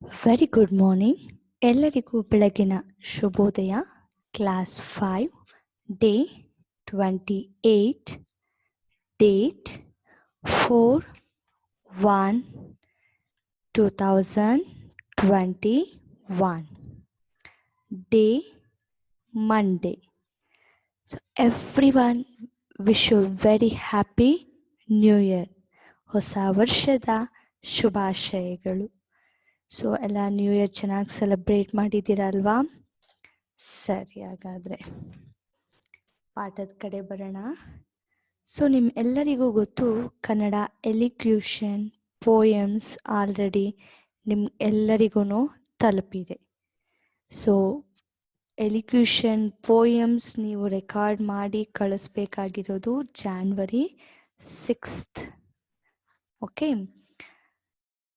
Very good morning. ಎಲ್ಲರಿಗೂ ಬೆಳಗಿನ ಶುಭೋದಯ. Class 5 day 28 date 4/1/2021 day Monday. So everyone wish you very happy new year. ಹೊಸ ವರ್ಷದ ಶುಭಾಶಯಗಳು. ಸೊ ಎಲ್ಲ ನ್ಯೂ ಇಯರ್ ಚೆನ್ನಾಗಿ ಸೆಲೆಬ್ರೇಟ್ ಮಾಡಿದ್ದೀರಲ್ವಾ? ಸರಿ, ಹಾಗಾದರೆ ಪಾಠದ ಕಡೆ ಬರೋಣ. ಸೊ ನಿಮ್ಮೆಲ್ಲರಿಗೂ ಗೊತ್ತು, ಕನ್ನಡ ಎಲಿಕ್ಯೂಷನ್ ಪೋಯಮ್ಸ್ ಆಲ್ರೆಡಿ ಎಲ್ಲರಿಗೂ ತಲುಪಿದೆ. ಸೊ ಎಲಿಕ್ಯೂಷನ್ ಪೋಯಮ್ಸ್ ನೀವು ರೆಕಾರ್ಡ್ ಮಾಡಿ ಕಳಿಸ್ಬೇಕಾಗಿರೋದು January 6th. ಓಕೆ,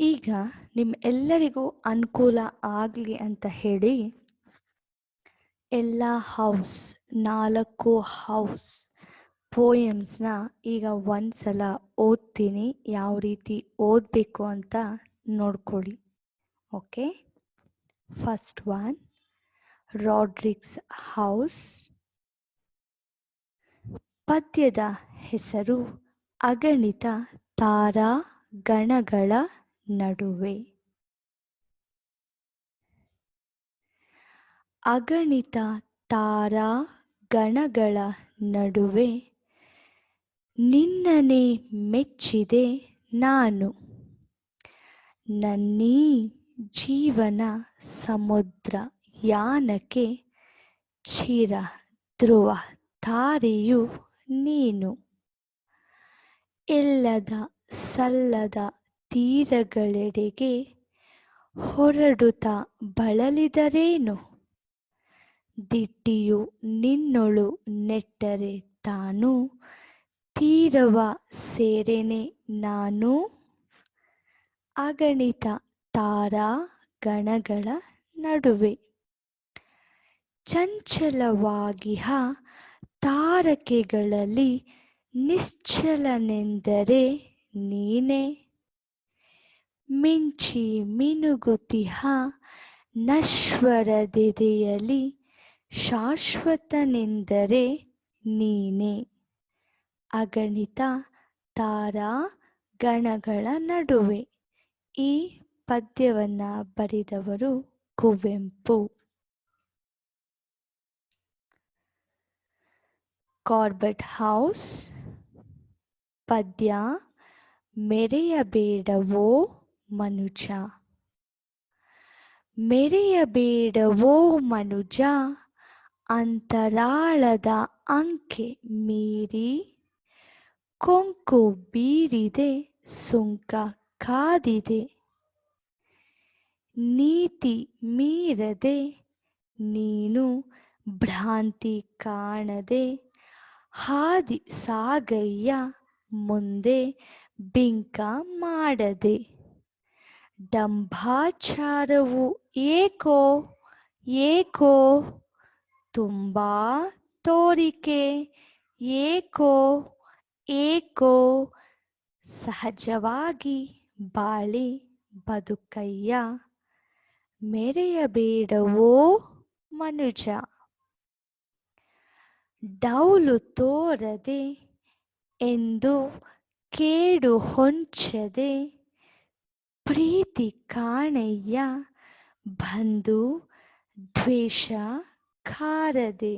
ಈಗ ನಿಮ್ಮೆಲ್ಲರಿಗೂ ಅನುಕೂಲ ಆಗಲಿ ಅಂತ ಹೇಳಿ ಎಲ್ಲ 4 ಹೌಸ್ ಪೋಯಮ್ಸ್ನ ಈಗ ಒಂದ್ಸಲ ಓದ್ತೀನಿ. ಯಾವ ರೀತಿ ಓದಬೇಕು ಅಂತ ನೋಡ್ಕೊಳ್ಳಿ. Okay, first one Rodrigues house. ಪದ್ಯದ ಹೆಸರು ಅಗಣಿತ ತಾರಾ ಗಣಗಳ ನಡುವೆ. ಅಗಣಿತ ತಾರಾ ಗಣಗಳ ನಡುವೆ ನಿನ್ನನೆ ಮೆಚ್ಚಿದೆ ನಾನು. ನನ್ನೀ ಜೀವನ ಸಮುದ್ರ ಯಾನಕ್ಕೆ ಚಿರ ಧ್ರುವ ತಾರೆಯು ನೀನು. ಇಲ್ಲದ ಸಲ್ಲದ ತೀರಗಳೆಡೆಗೆ ಹೊರಡುತ್ತಾ ಬಳಲಿದರೇನು. ದಿಟ್ಟಿಯು ನಿನ್ನೊಳು ನೆಟ್ಟರೆ ತಾನು ತೀರವ ಸೇರೆನೆ ನಾನು. ಅಗಣಿತ ತಾರಾ ಗಣಗಳ ನಡುವೆ ಚಂಚಲವಾಗಿಹ ತಾರಕೆಗಳಲ್ಲಿ ನಿಶ್ಚಲನೆಂದರೆ ನೀನೇ. ಮಿಂಚಿ ಮಿನುಗುತಿಹ ನಶ್ವರದೆದೆಯಲಿ ಶಾಶ್ವತನೆಂದರೆ ನೀನೇ. ಅಗಣಿತ ತಾರಾ ಗಣಗಳ ನಡುವೆ. ಈ ಪದ್ಯವನ್ನು ಬರೆದವರು ಕುವೆಂಪು. Corbett house. ಪದ್ಯ ಮೆರೆಯಬೇಡವೋ ಮನುಜ. ಮೆರೆಯಬೇಡವೋ ಮನುಜ ಅಂತರಾಳದ ಅಂಕೆ ಮೀರಿ. ಕೊಂಕು ಬೀರಿದೆ ಸುಂಕ ಕಾದಿದೆ. ನೀತಿ ಮೀರದೆ ನೀನು ಭ್ರಾಂತಿ ಕಾಣದೆ. ಹಾದಿ ಸಾಗಯ್ಯ ಮುಂದೆ ಬಿಂಕ ಮಾಡದೆ. ಡಂಭಾಚಾರವು ಏಕೋ ಏಕೋ ತುಂಬ ತೋರಿಕೆ ಏಕೋ ಏಕೋ. ಸಹಜವಾಗಿ ಬಾಳಿ ಬದುಕಯ್ಯ. ಮೆರೆಯಬೇಡವೋ ಮನುಜ. ಡೌಲು ತೋರದೆ ಎಂದು ಕೇಡು ಹೊಂಚದೆ. ಪ್ರೀತಿ ಕಾಣಯ್ಯ ಬಂಧು ದ್ವೇಷ ಕಾರದೆ.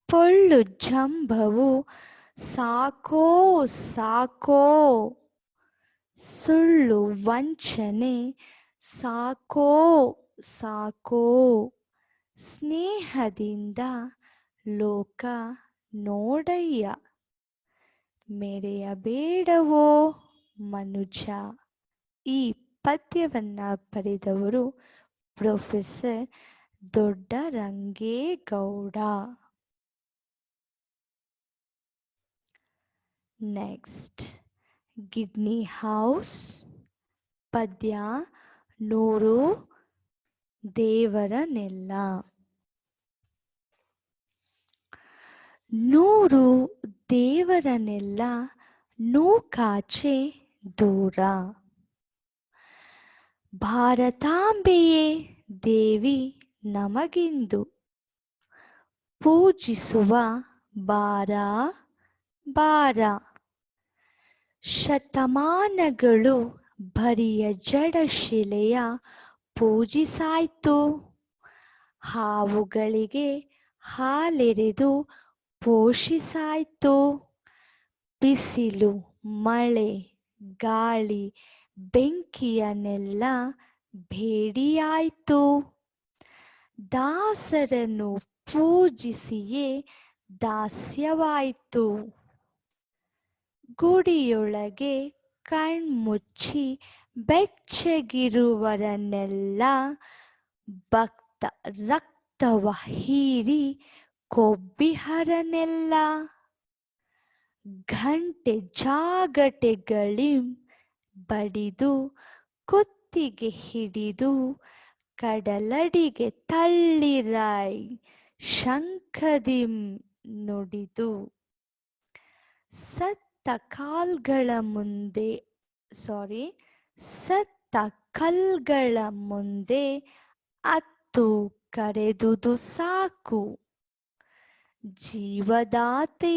ಪೊಳ್ಳು ಜಂಭವು ಸಾಕೋ ಸಾಕೋ. ಸುಳ್ಳು ವಂಚನೆ ಸಾಕೋ ಸಾಕೋ. ಸ್ನೇಹದಿಂದ ಲೋಕ ನೋಡಯ್ಯ. ಮೆರೆಯಬೇಡವೋ ಮನುಜ. ಈ ಪದ್ಯವನ್ನು ಬರೆದವರು ಪ್ರೊಫೆಸರ್ ದೊಡ್ಡರಂಗೇಗೌಡ. ನೆಕ್ಸ್ಟ್ ಗಿಡ್ನಿ ಹೌಸ್. ಪದ್ಯ 100 ದೇವರನೆಲ್ಲ. 100 ದೇವರನೆಲ್ಲ ನೂಕಾಚೆ ದೂರ. ಭಾರತಾಂಬೆಯೇ ದೇವಿ ನಮಗಿಂದು ಪೂಜಿಸುವ ಬಾರ ಬಾರ. ಶತಮಾನಗಳು ಬರಿಯ ಜಡಶಿಲೆಯ ಪೂಜಿಸಾಯ್ತು, ಹಾವುಗಳಿಗೆ ಹಾಲೆರೆದು ಪೋಷಿಸಾಯ್ತು. ಬಿಸಿಲು ಮಳೆ ಗಾಳಿ ಬೆಂಕಿಯನ್ನೆಲ್ಲ ಬೇಡಿಯಾಯ್ತು. ದಾಸರನ್ನು ಪೂಜಿಸಿಯೇ ದಾಸ್ಯವಾಯಿತು. ಗುಡಿಯೊಳಗೆ ಕಣ್ಮುಚ್ಚಿ ಬೆಚ್ಚಗಿರುವರನ್ನೆಲ್ಲ ಭಕ್ತ ರಕ್ತವ ಹೀರಿ ಕೊಬ್ಬಿಹರನೆಲ್ಲ. ಘಂಟೆ ಜಾಗಟೆಗಳಿಂ ಬಡಿದು ಕುತ್ತಿಗೆ ಹಿಡಿದು ಕಡಲಡಿಗೆ ತಳ್ಳಿರೈ ಶಂಖದಿಂ ನುಡಿದು. ಸತ್ತ ಕಾಲ್ಗಳ ಮುಂದೆ ಸತ್ತ ಕಲ್ಗಳ ಮುಂದೆ ಅತ್ತು ಕರೆದುದು ಸಾಕು. ಜೀವದಾತೆಯನಾದು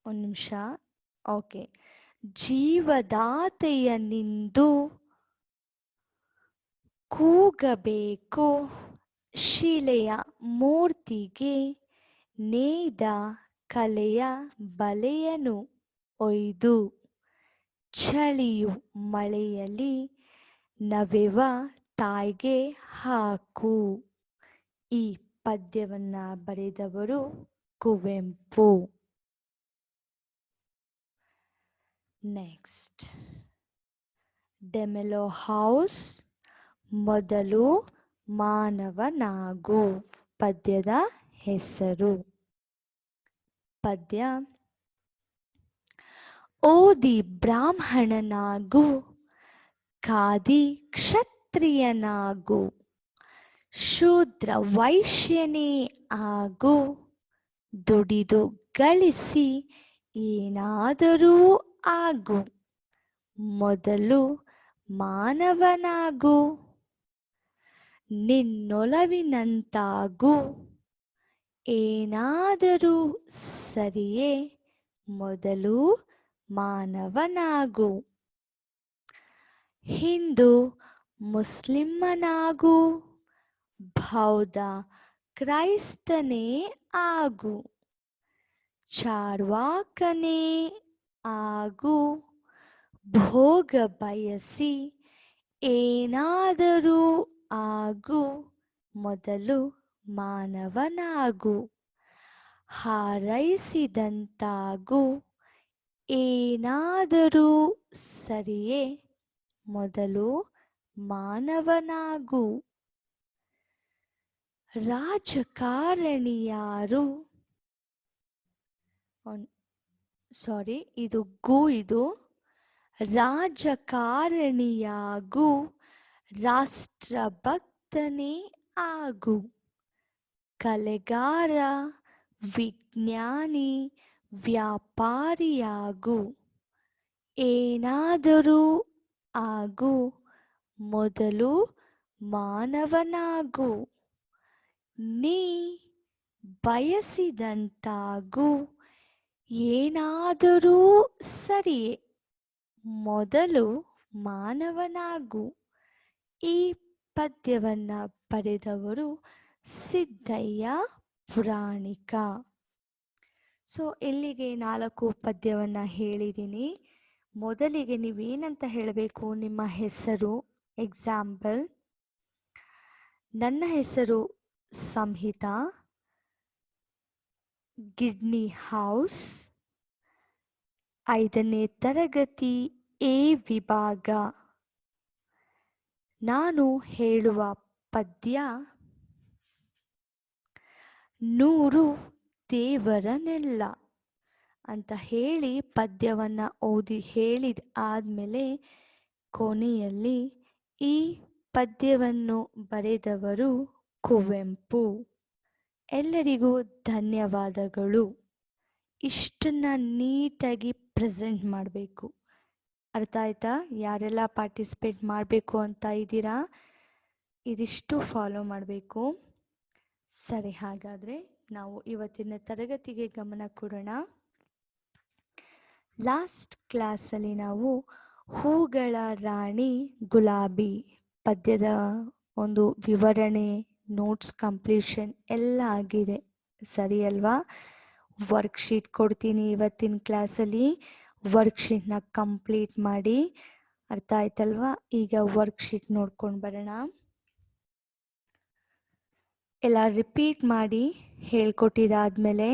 ಒಂದು ನಿಮಿಷ. ಓಕೆ. ಜೀವದಾತೆಯನಿಂದು ಕೂಗಬೇಕು ಶಿಲೆಯ ಮೂರ್ತಿಗೆ ನೇಯ್ದ ಕಲೆಯ ಬಲೆಯನು ಒಯ್ದು. ಚಳಿಯು ಮಳೆಯಲಿ ನವೆವ ತಾಯ್ಗೆ ಹಾಕು. ಈ ಪದ್ಯವನ್ನ ಬರೆದವರು ಕುವೆಂಪು. ನೆಕ್ಸ್ಟ್, ಡೆಮೆಲೋ ಹೌಸ್ ಮೊದಲು ಮಾನವನಾಗು ಪದ್ಯದ ಹೆಸರು. ಪದ್ಯ: ಓದಿ ಬ್ರಾಹ್ಮಣನಾಗು, ಕಾದಿ ಕ್ಷತ್ರಿಯನಾಗು, ಶೂದ್ರ ವೈಶ್ಯನೇ ಆಗು, ದುಡಿದು ಗಳಿಸಿ ಏನಾದರೂ ಆಗು, ಮೊದಲು ಮಾನವನಾಗು. ನಿನ್ನೊಲವಿನಂತಾಗು, ಏನಾದರೂ ಸರಿಯೇ, ಮೊದಲು ಮಾನವನಾಗು. ಹಿಂದೂ ಮುಸ್ಲಿಮನಾಗು, ಬೌದ್ಧ ಕ್ರೈಸ್ತನೇ ಆಗು, ಚಾರ್ವಾಕನೇ ಆಗು, ಭೋಗ ಬಯಸಿ ಏನಾದರೂ ಆಗು, ಮೊದಲು ಮಾನವನಾಗು. ಹಾರೈಸಿದಂತಾಗು, ಏನಾದರೂ ಸರಿಯೇ, ಮೊದಲು ಮಾನವನಾಗು. ರಾಜಕಾರಣಿಯಾರು ಇದು ಗು. ಇದು ರಾಜಕಾರಣಿಯಾಗು, ರಾಷ್ಟ್ರಭಕ್ತನೇ ಆಗು, ಕಲೆಗಾರ ವಿಜ್ಞಾನಿ ವ್ಯಾಪಾರಿಯಾಗು, ಏನಾದರೂ ಆಗು, ಮೊದಲು ಮಾನವನಾಗು. ನೀ ಬಯಸಿದಂತಾಗು, ಏನಾದರೂ ಸರಿಯೇ, ಮೊದಲು ಮಾನವನಾಗು. ಈ ಪದ್ಯವನ್ನ ಬರೆದವರು ಸಿದ್ದಯ್ಯ ಪುರಾಣಿಕ. ಸೊ ಇಲ್ಲಿಗೆ 4 ಪದ್ಯವನ್ನ ಹೇಳಿದ್ದೀನಿ. ಮೊದಲಿಗೆ ನೀವೇನಂತ ಹೇಳಬೇಕು, ನಿಮ್ಮ ಹೆಸರು. ಎಕ್ಸಾಂಪಲ್: ನನ್ನ ಹೆಸರು ಸಂಹಿತಾ, ಗಿಡ್ನಿ ಹೌಸ್, 5ನೇ ತರಗತಿ ಎ ವಿಭಾಗ. ನಾನು ಹೇಳುವ ಪದ್ಯ: 100 ದೇವರನೆಲ್ಲ ಅಂತ ಹೇಳಿ ಪದ್ಯವನ್ನು ಓದಿ ಹೇಳಿದ ಆದಮೇಲೆ ಕೊನೆಯಲ್ಲಿ ಈ ಪದ್ಯವನ್ನು ಬರೆದವರು ಕುವೆಂಪು. ಎಲ್ಲರಿಗೂ ಧನ್ಯವಾದಗಳು. ಇಷ್ಟನ್ನ ನೀಟಾಗಿ ಪ್ರೆಸೆಂಟ್ ಮಾಡಬೇಕು. ಅರ್ಥ ಆಯ್ತಾ? ಯಾರೆಲ್ಲ ಪಾರ್ಟಿಸಿಪೇಟ್ ಮಾಡಬೇಕು ಅಂತ ಇದ್ದೀರಾ, ಇದಿಷ್ಟು ಫಾಲೋ ಮಾಡಬೇಕು. ಸರಿ, ಹಾಗಾದರೆ ನಾವು ಇವತ್ತಿನ ತರಗತಿಗೆ ಗಮನ ಕೊಡೋಣ. ಲಾಸ್ಟ್ ಕ್ಲಾಸಲ್ಲಿ ನಾವು ಹೂಗಳ ರಾಣಿ ಗುಲಾಬಿ ಪದ್ಯದ ಒಂದು ವಿವರಣೆ, ನೋಟ್ಸ್ ಕಂಪ್ಲೀಷನ್ ಎಲ್ಲ ಆಗಿದೆ, ಸರಿ ಅಲ್ವಾ? ವರ್ಕ್ಶೀಟ್ ಕೊಡ್ತೀನಿ ಇವತ್ತಿನ ಕ್ಲಾಸಲ್ಲಿ, ವರ್ಕ್ಶೀಟ್ನ ಕಂಪ್ಲೀಟ್ ಮಾಡಿ. ಅರ್ಥ ಆಯ್ತಲ್ವಾ? ಈಗ ವರ್ಕ್ಶೀಟ್ ನೋಡ್ಕೊಂಡು ಬರೋಣ. ಎಲ್ಲ ರಿಪೀಟ್ ಮಾಡಿ ಹೇಳ್ಕೊಟ್ಟಿದ್ದಾದ್ಮೇಲೆ,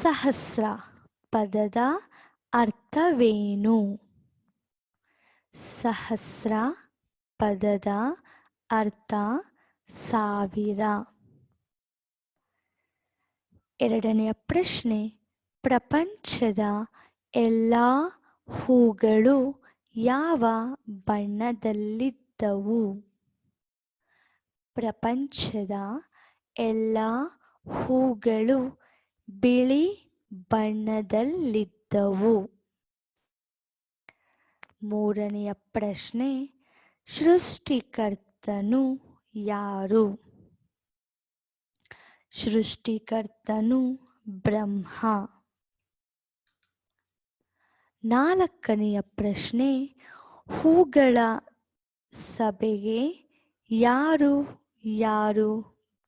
ಸಹಸ್ರ ಪದದ ಅರ್ಥವೇನು? ಸಹಸ್ರ ಪದದ ಅರ್ಥ ಸಾವಿರ. ಎರಡನೆಯ ಪ್ರಶ್ನೆ, ಪ್ರಪಂಚದ ಎಲ್ಲ ಹೂಗಳು ಯಾವ ಬಣ್ಣದಲ್ಲಿದ್ದವು? ಪ್ರಪಂಚದ ಎಲ್ಲ ಹೂಗಳು ಬಿಳಿ ಬಣ್ಣದಲ್ಲಿದ್ದವು. ಮೂರನೆಯ ಪ್ರಶ್ನೆ, ಸೃಷ್ಟಿಕರ್ತನು ಯಾರು? ಸೃಷ್ಟಿಕರ್ತನು ಬ್ರಹ್ಮ. ನಾಲ್ಕನೆಯ ಪ್ರಶ್ನೆ, ಹೂಗಳ ಸಭೆಗೆ ಯಾರು ಯಾರು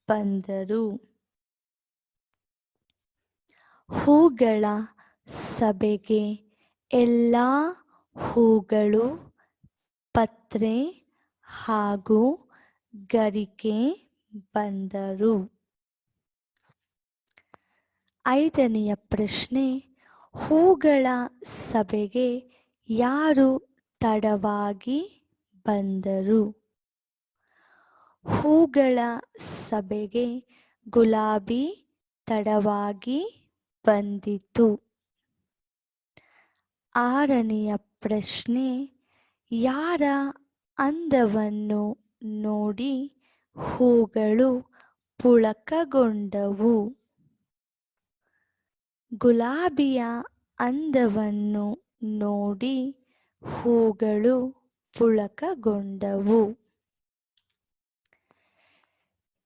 ಬಂದರು? ಹೂಗಳ ಸಭೆಗೆ ಎಲ್ಲ ಹೂಗಳು, ಪತ್ರೆ ಹಾಗೂ ಗರಿಕೆ ಬಂದರು. ಐದನೆಯ ಪ್ರಶ್ನೆ, ಹೂಗಳ ಸಭೆಗೆ ಯಾರು ತಡವಾಗಿ ಬಂದರು? ಹೂಗಳ ಸಭೆಗೆ ಗುಲಾಬಿ ತಡವಾಗಿ ಬಂದಿತು. ಆರನೆಯ ಪ್ರಶ್ನೆ, ಯಾರ ಅಂದವನ್ನು ನೋಡಿ ಹೂಗಳು ಪುಳಕಗೊಂಡವು? ಗುಲಾಬಿಯ ಅಂದವನ್ನು ನೋಡಿ ಹೂಗಳು ಪುಳಕಗೊಂಡವು.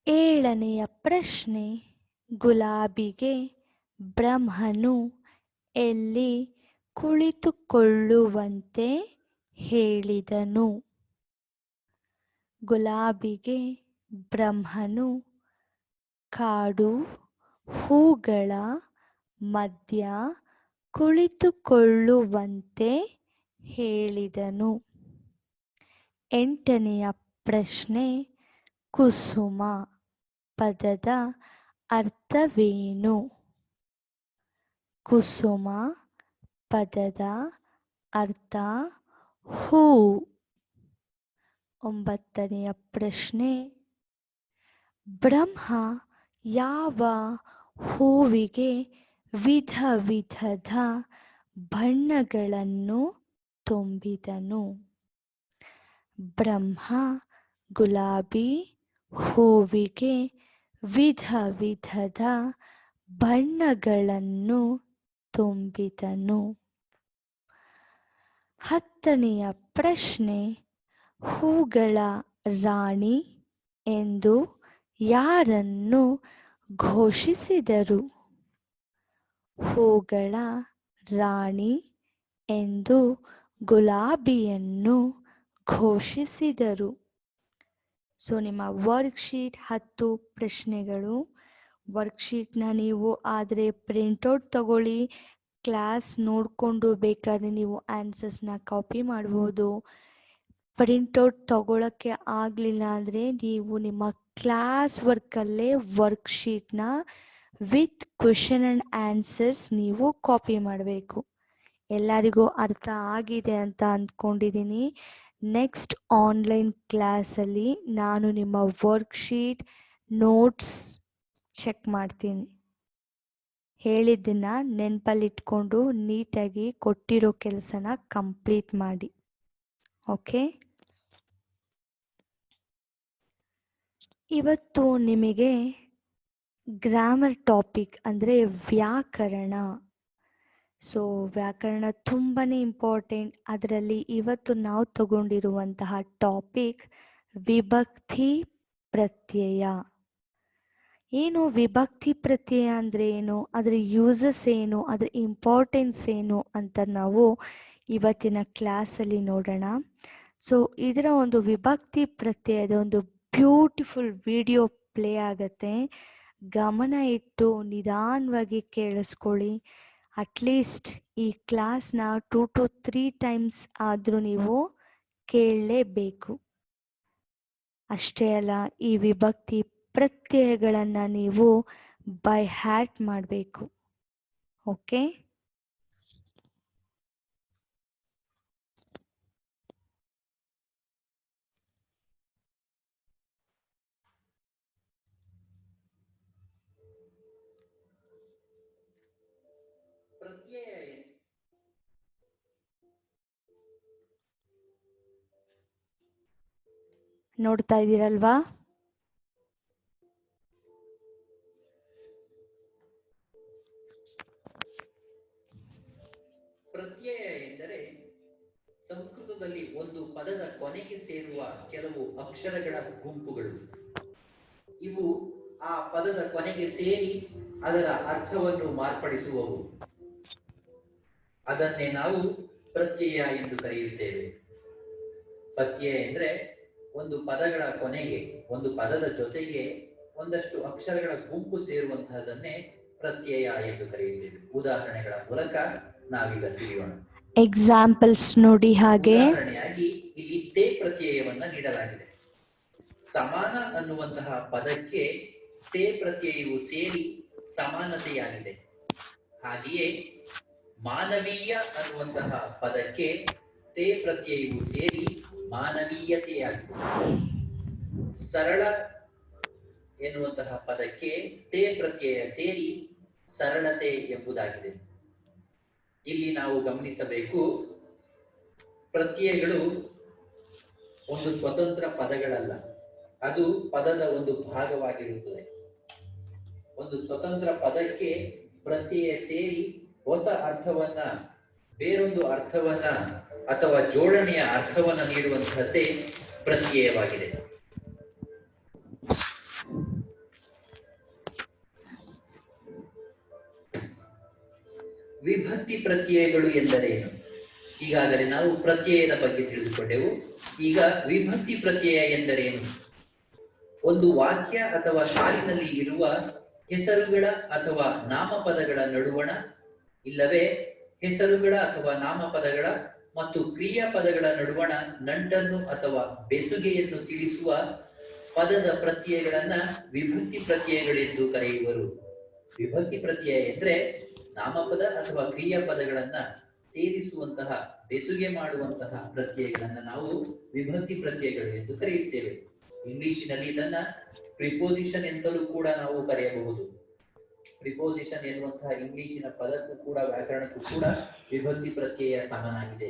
ಏಳನೆಯ ಪ್ರಶ್ನೆ, ಗುಲಾಬಿಗೆ ಬ್ರಹ್ಮನು ಎಲ್ಲಿ ಕುಳಿತುಕೊಳ್ಳುವಂತೆ ಹೇಳಿದನು? ಗುಲಾಬಿಗೆ ಬ್ರಹ್ಮನು ಕಾಡು ಹೂಗಳ ಮಧ್ಯ ಕುಳಿತುಕೊಳ್ಳುವಂತೆ ಹೇಳಿದನು. ಎಂಟನೆಯ ಪ್ರಶ್ನೆ, ಕುಸುಮ ಪದದ ಅರ್ಥವೇನು? ಕುಸುಮ ಪದದ ಅರ್ಥ ಹೂ. ಒಂಬತ್ತನೆಯ ಪ್ರಶ್ನೆ, ಬ್ರಹ್ಮ ಯಾವ ಹೂವಿಗೆ ವಿಧ ವಿಧದ ಬಣ್ಣಗಳನ್ನು ತುಂಬಿದನು? ಬ್ರಹ್ಮ ಗುಲಾಬಿ ಹೂವಿಗೆ ವಿಧ ವಿಧದ ಬಣ್ಣಗಳನ್ನು ತುಂಬಿದನು. ಹತ್ತನೆಯ ಪ್ರಶ್ನೆ, ಹೂಗಳ ರಾಣಿ ಎಂದು ಯಾರನ್ನು ಘೋಷಿಸಿದರು? ಹೂಗಳ ರಾಣಿ ಎಂದು ಗುಲಾಬಿಯನ್ನು ಘೋಷಿಸಿದರು. ಸೊ ನಿಮ್ಮ ವರ್ಕ್ಶೀಟ್ 10 ಪ್ರಶ್ನೆಗಳು. ವರ್ಕ್ಶೀಟ್ನ ನೀವು ಆದರೆ ಪ್ರಿಂಟೌಟ್ ತಗೊಳ್ಳಿ, ಕ್ಲಾಸ್ ನೋಡಿಕೊಂಡು ಬೇಕಾದರೆ ನೀವು ಆನ್ಸರ್ಸ್ನ ಕಾಪಿ ಮಾಡ್ಬೋದು. ಪ್ರಿಂಟೌಟ್ ತಗೊಳ್ಳೋಕ್ಕೆ ಆಗಲಿಲ್ಲ ಅಂದರೆ ನೀವು ನಿಮ್ಮ ಕ್ಲಾಸ್ ವರ್ಕಲ್ಲೇ ವರ್ಕ್ಶೀಟ್ನ ವಿತ್ ಕ್ವೆಶನ್ ಆ್ಯಂಡ್ ಆನ್ಸರ್ಸ್ ನೀವು ಕಾಪಿ ಮಾಡಬೇಕು. ಎಲ್ಲರಿಗೂ ಅರ್ಥ ಆಗಿದೆ ಅಂತ ಅಂದ್ಕೊಂಡಿದ್ದೀನಿ. ನೆಕ್ಸ್ಟ್ ಆನ್ಲೈನ್ ಕ್ಲಾಸಲ್ಲಿ ನಾನು ನಿಮ್ಮ ವರ್ಕ್ಶೀಟ್ ನೋಟ್ಸ್ ಚೆಕ್ ಮಾಡ್ತೀನಿ. ಹೇಳಿದ್ದನ್ನು ನೆನಪಲ್ಲಿಟ್ಕೊಂಡು ನೀಟಾಗಿ ಕೊಟ್ಟಿರೋ ಕೆಲಸನ ಕಂಪ್ಲೀಟ್ ಮಾಡಿ. ಓಕೆ, ಇವತ್ತು ನಿಮಗೆ ಗ್ರಾಮರ್ ಟಾಪಿಕ್ ಅಂದರೆ ವ್ಯಾಕರಣ ಸೊ ವ್ಯಾಕರಣ ತುಂಬಾನೇ ಇಂಪಾರ್ಟೆಂಟ್. ಅದರಲ್ಲಿ ಇವತ್ತು ನಾವು ತಗೊಂಡಿರುವಂತಹ ಟಾಪಿಕ್ ವಿಭಕ್ತಿ ಪ್ರತ್ಯಯ. ಏನು ವಿಭಕ್ತಿ ಪ್ರತ್ಯಯ ಅಂದರೆ ಏನು, ಅದರ ಯೂಸಸ್ ಏನು, ಅದರ ಇಂಪಾರ್ಟೆನ್ಸ್ ಏನು ಅಂತ ನಾವು ಇವತ್ತಿನ ಕ್ಲಾಸಲ್ಲಿ ನೋಡೋಣ. ಸೊ ಇದರ ಒಂದು ವಿಭಕ್ತಿ ಪ್ರತ್ಯಯದ ಒಂದು ಬ್ಯೂಟಿಫುಲ್ ವಿಡಿಯೋ ಪ್ಲೇ ಆಗುತ್ತೆ. ಗಮನ ಇಟ್ಟು ನಿಧಾನವಾಗಿ ಕೇಳಿಸ್ಕೊಳ್ಳಿ. ಅಟ್ಲೀಸ್ಟ್ ಈ ಕ್ಲಾಸ್ನ 2 to 3 ಟೈಮ್ಸ್ ಆದರೂ ನೀವು ಕೇಳಲೇಬೇಕು. ಅಷ್ಟೇ ಅಲ್ಲ, ಈ ವಿಭಕ್ತಿ ಪ್ರತ್ಯಯಗಳನ್ನು ನೀವು ಬೈ ಹ್ಯಾಟ್ ಮಾಡಬೇಕು. ಓಕೆ, ನೋಡ್ತಾ ಇದ್ದೀರಲ್ವಾ? ಪ್ರತ್ಯಯ ಎಂದರೆ ಸಂಸ್ಕೃತದಲ್ಲಿ ಒಂದು ಪದದ ಕೊನೆಗೆ ಸೇರುವ ಕೆಲವು ಅಕ್ಷರಗಳ ಗುಂಪುಗಳು. ಇವು ಆ ಪದದ ಕೊನೆಗೆ ಸೇರಿ ಅದರ ಅರ್ಥವನ್ನು ಮಾರ್ಪಡಿಸುವವು. ಅದನ್ನೇ ನಾವು ಪ್ರತ್ಯಯ ಎಂದು ಕರೆಯುತ್ತೇವೆ. ಪ್ರತ್ಯಯ ಎಂದರೆ ಒಂದು ಪದಗಳ ಕೊನೆಗೆ, ಒಂದು ಪದದ ಜೊತೆಗೆ ಒಂದಷ್ಟು ಅಕ್ಷರಗಳ ಗುಂಪು ಸೇರುವಂತಹದನ್ನೇ ಪ್ರತ್ಯಯ ಎಂದು ಕರೆಯುತ್ತೇವೆ. ಉದಾಹರಣೆಗಳ ಮೂಲಕ ನಾವೀಗ ತಿಳಿಯೋಣ. ಎಕ್ಸಾಂಪಲ್ಸ್ ನೋಡಿ. ಹಾಗೆ ಉದಾಹರಣೆಯಾಗಿ ಇಲ್ಲಿ ತೇ ಪ್ರತ್ಯಯವನ್ನ ನೀಡಲಾಗಿದೆ. ಸಮಾನ ಅನ್ನುವಂತಹ ಪದಕ್ಕೆ ತೇ ಪ್ರತ್ಯಯವು ಸೇರಿ ಸಮಾನತೆಯಾಗಿದೆ. ಹಾಗೆಯೇ ಮಾನವೀಯ ಅನ್ನುವಂತಹ ಪದಕ್ಕೆ ತೇ ಪ್ರತ್ಯಯವು ಸೇರಿ ಮಾನವೀಯತೆಯಾಗಿದೆ. ಸರಳ ಎನ್ನುವಂತಹ ಪದಕ್ಕೆ ತೇ ಪ್ರತ್ಯಯ ಸೇರಿ ಸರಳತೆ ಎಂಬುದಾಗಿದೆ. ಇಲ್ಲಿ ನಾವು ಗಮನಿಸಬೇಕು, ಪ್ರತ್ಯಯಗಳು ಒಂದು ಸ್ವತಂತ್ರ ಪದಗಳಲ್ಲ, ಅದು ಪದದ ಒಂದು ಭಾಗವಾಗಿರುತ್ತದೆ. ಒಂದು ಸ್ವತಂತ್ರ ಪದಕ್ಕೆ ಪ್ರತ್ಯಯ ಸೇರಿ ಹೊಸ ಅರ್ಥವನ್ನ, ಬೇರೊಂದು ಅರ್ಥವನ್ನ ಅಥವಾ ಜೋಡಣೆಯ ಅರ್ಥವನ್ನ ನೀಡುವಂತಹದ್ದೇ ಪ್ರತ್ಯಯವಾಗಿದೆ. ವಿಭಕ್ತಿ ಪ್ರತ್ಯಯಗಳು ಎಂದರೇನು? ಈಗಾಗಲೇ ನಾವು ಪ್ರತ್ಯಯದ ಬಗ್ಗೆ ತಿಳಿದುಕೊಂಡೆವು. ಈಗ ವಿಭಕ್ತಿ ಪ್ರತ್ಯಯ ಎಂದರೇನು? ಒಂದು ವಾಕ್ಯ ಅಥವಾ ಸಾಲಿನಲ್ಲಿ ಇರುವ ಹೆಸರುಗಳ ಅಥವಾ ನಾಮಪದಗಳ ನಡುವಣ, ಇಲ್ಲವೇ ಹೆಸರುಗಳ ಅಥವಾ ನಾಮಪದಗಳ ಮತ್ತು ಕ್ರಿಯಾಪದಗಳ ನಡುವಣ ನಂಟನ್ನು ಅಥವಾ ಬೆಸುಗೆಯನ್ನು ತಿಳಿಸುವ ಪದದ ಪ್ರತ್ಯಯಗಳನ್ನ ವಿಭಕ್ತಿ ಪ್ರತ್ಯಯಗಳೆಂದು ಕರೆಯುವರು. ವಿಭಕ್ತಿ ಪ್ರತ್ಯಯ ಎಂದ್ರೆ ನಾಮಪದ ಅಥವಾ ಕ್ರಿಯಾಪದಗಳನ್ನ ಸೇರಿಸುವಂತಹ, ಬೆಸುಗೆ ಮಾಡುವಂತಹ ಪ್ರತ್ಯಯಗಳನ್ನ ನಾವು ವಿಭಕ್ತಿ ಪ್ರತ್ಯಯಗಳು ಎಂದು ಕರೆಯುತ್ತೇವೆ. ಇಂಗ್ಲಿಷಿನಲ್ಲಿ ಇದನ್ನ ಪ್ರಿಪೋಸಿಷನ್ ಎಂತಲೂ ಕೂಡ ನಾವು ಕರೆಯಬಹುದು. ಪ್ರಿಪೋಸಿಷನ್ ಎನ್ನುವಂತಹ ಇಂಗ್ಲಿಶಿನ ಪದಕ್ಕೂ ಕೂಡ, ವ್ಯಾಕರಣಕ್ಕೂ ಕೂಡ ವಿಭಕ್ತಿ ಪ್ರತ್ಯಯ ಸಮನಾಗಿದೆ.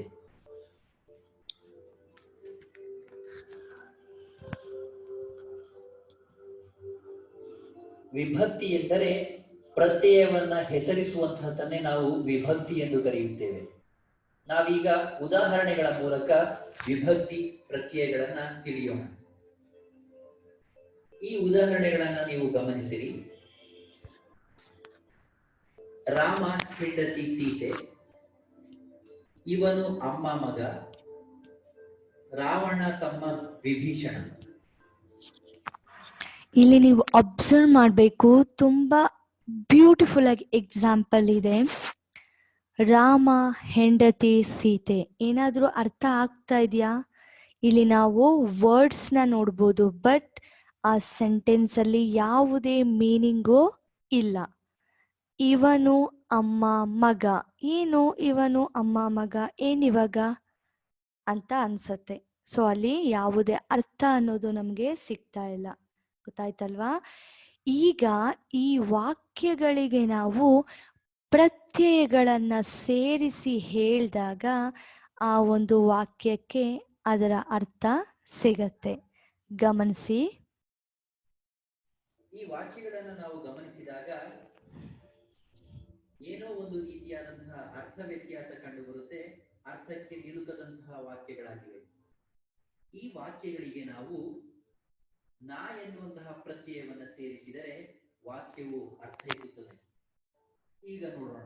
ವಿಭಕ್ತಿ ಎಂದರೆ ಪ್ರತ್ಯಯವನ್ನ ಹೆಸರಿಸುವಂತಹದನ್ನೇ ನಾವು ವಿಭಕ್ತಿ ಎಂದು ಕರೆಯುತ್ತೇವೆ. ನಾವೀಗ ಉದಾಹರಣೆಗಳ ಮೂಲಕ ವಿಭಕ್ತಿ ಪ್ರತ್ಯಯಗಳನ್ನ ತಿಳಿಯೋಣ. ಈ ಉದಾಹರಣೆಗಳನ್ನ ನೀವು ಗಮನಿಸಿರಿ. ರಾಮ ಹೆಂಡತಿ ಸೀತೆ, ಇವನು ಅಮ್ಮ ಮಗ, ರಾವಣ ತಮ್ಮ ವಿಭೀಷಣ. ಇಲ್ಲಿ ನೀವು ಅಬ್ಸರ್ವ್ ಮಾಡಬೇಕು, ತುಂಬಾ ಬ್ಯೂಟಿಫುಲ್ ಆಗಿ ಎಕ್ಸಾಂಪಲ್ ಇದೆ. ರಾಮ ಹೆಂಡತಿ ಸೀತೆ, ಏನಾದರೂ ಅರ್ಥ ಆಗ್ತಾ ಇದೆಯಾ? ಇಲ್ಲಿ ನಾವು ವರ್ಡ್ಸ್ನ ನೋಡ್ಬೋದು, ಬಟ್ ಆ ಸೆಂಟೆನ್ಸ್ ಅಲ್ಲಿ ಯಾವುದೇ ಮೀನಿಂಗು ಇಲ್ಲ. ಇವನು ಅಮ್ಮ ಮಗ, ಏನು ಇವನು ಅಮ್ಮ ಮಗ, ಏನಿವಾಗ ಅಂತ ಅನ್ಸತ್ತೆ. ಸೊ ಅಲ್ಲಿ ಯಾವುದೇ ಅರ್ಥ ಅನ್ನೋದು ನಮಗೆ ಸಿಗ್ತಾ ಇಲ್ಲ. ಗೊತ್ತಾಯ್ತಲ್ವಾ? ಈಗ ಈ ವಾಕ್ಯಗಳಿಗೆ ನಾವು ಪ್ರತ್ಯಯಗಳನ್ನ ಸೇರಿಸಿ ಹೇಳಿದಾಗ ಆ ಒಂದು ವಾಕ್ಯಕ್ಕೆ ಅದರ ಅರ್ಥ ಸಿಗತ್ತೆ. ಗಮನಿಸಿ. ಈ ವಾಕ್ಯಗಳನ್ನು ನಾವು ಗಮನಿಸಿದಾಗ ಏನೋ ಒಂದು ರೀತಿಯಾದಂತಹ ಅರ್ಥ ವ್ಯತ್ಯಾಸ ಕಂಡು ಬರುತ್ತೆ, ಅರ್ಥಕ್ಕೆ ನಿಲುಕದಂತಹ ವಾಕ್ಯಗಳಾಗಿವೆ. ಈ ವಾಕ್ಯಗಳಿಗೆ ನಾವು ನಾ ಎನ್ನುವಂತಹ ಪ್ರತ್ಯಯವನ್ನ ಸೇರಿಸಿದರೆ ವಾಕ್ಯವು ಅರ್ಥೈಸುತ್ತದೆ. ಈಗ ನೋಡೋಣ.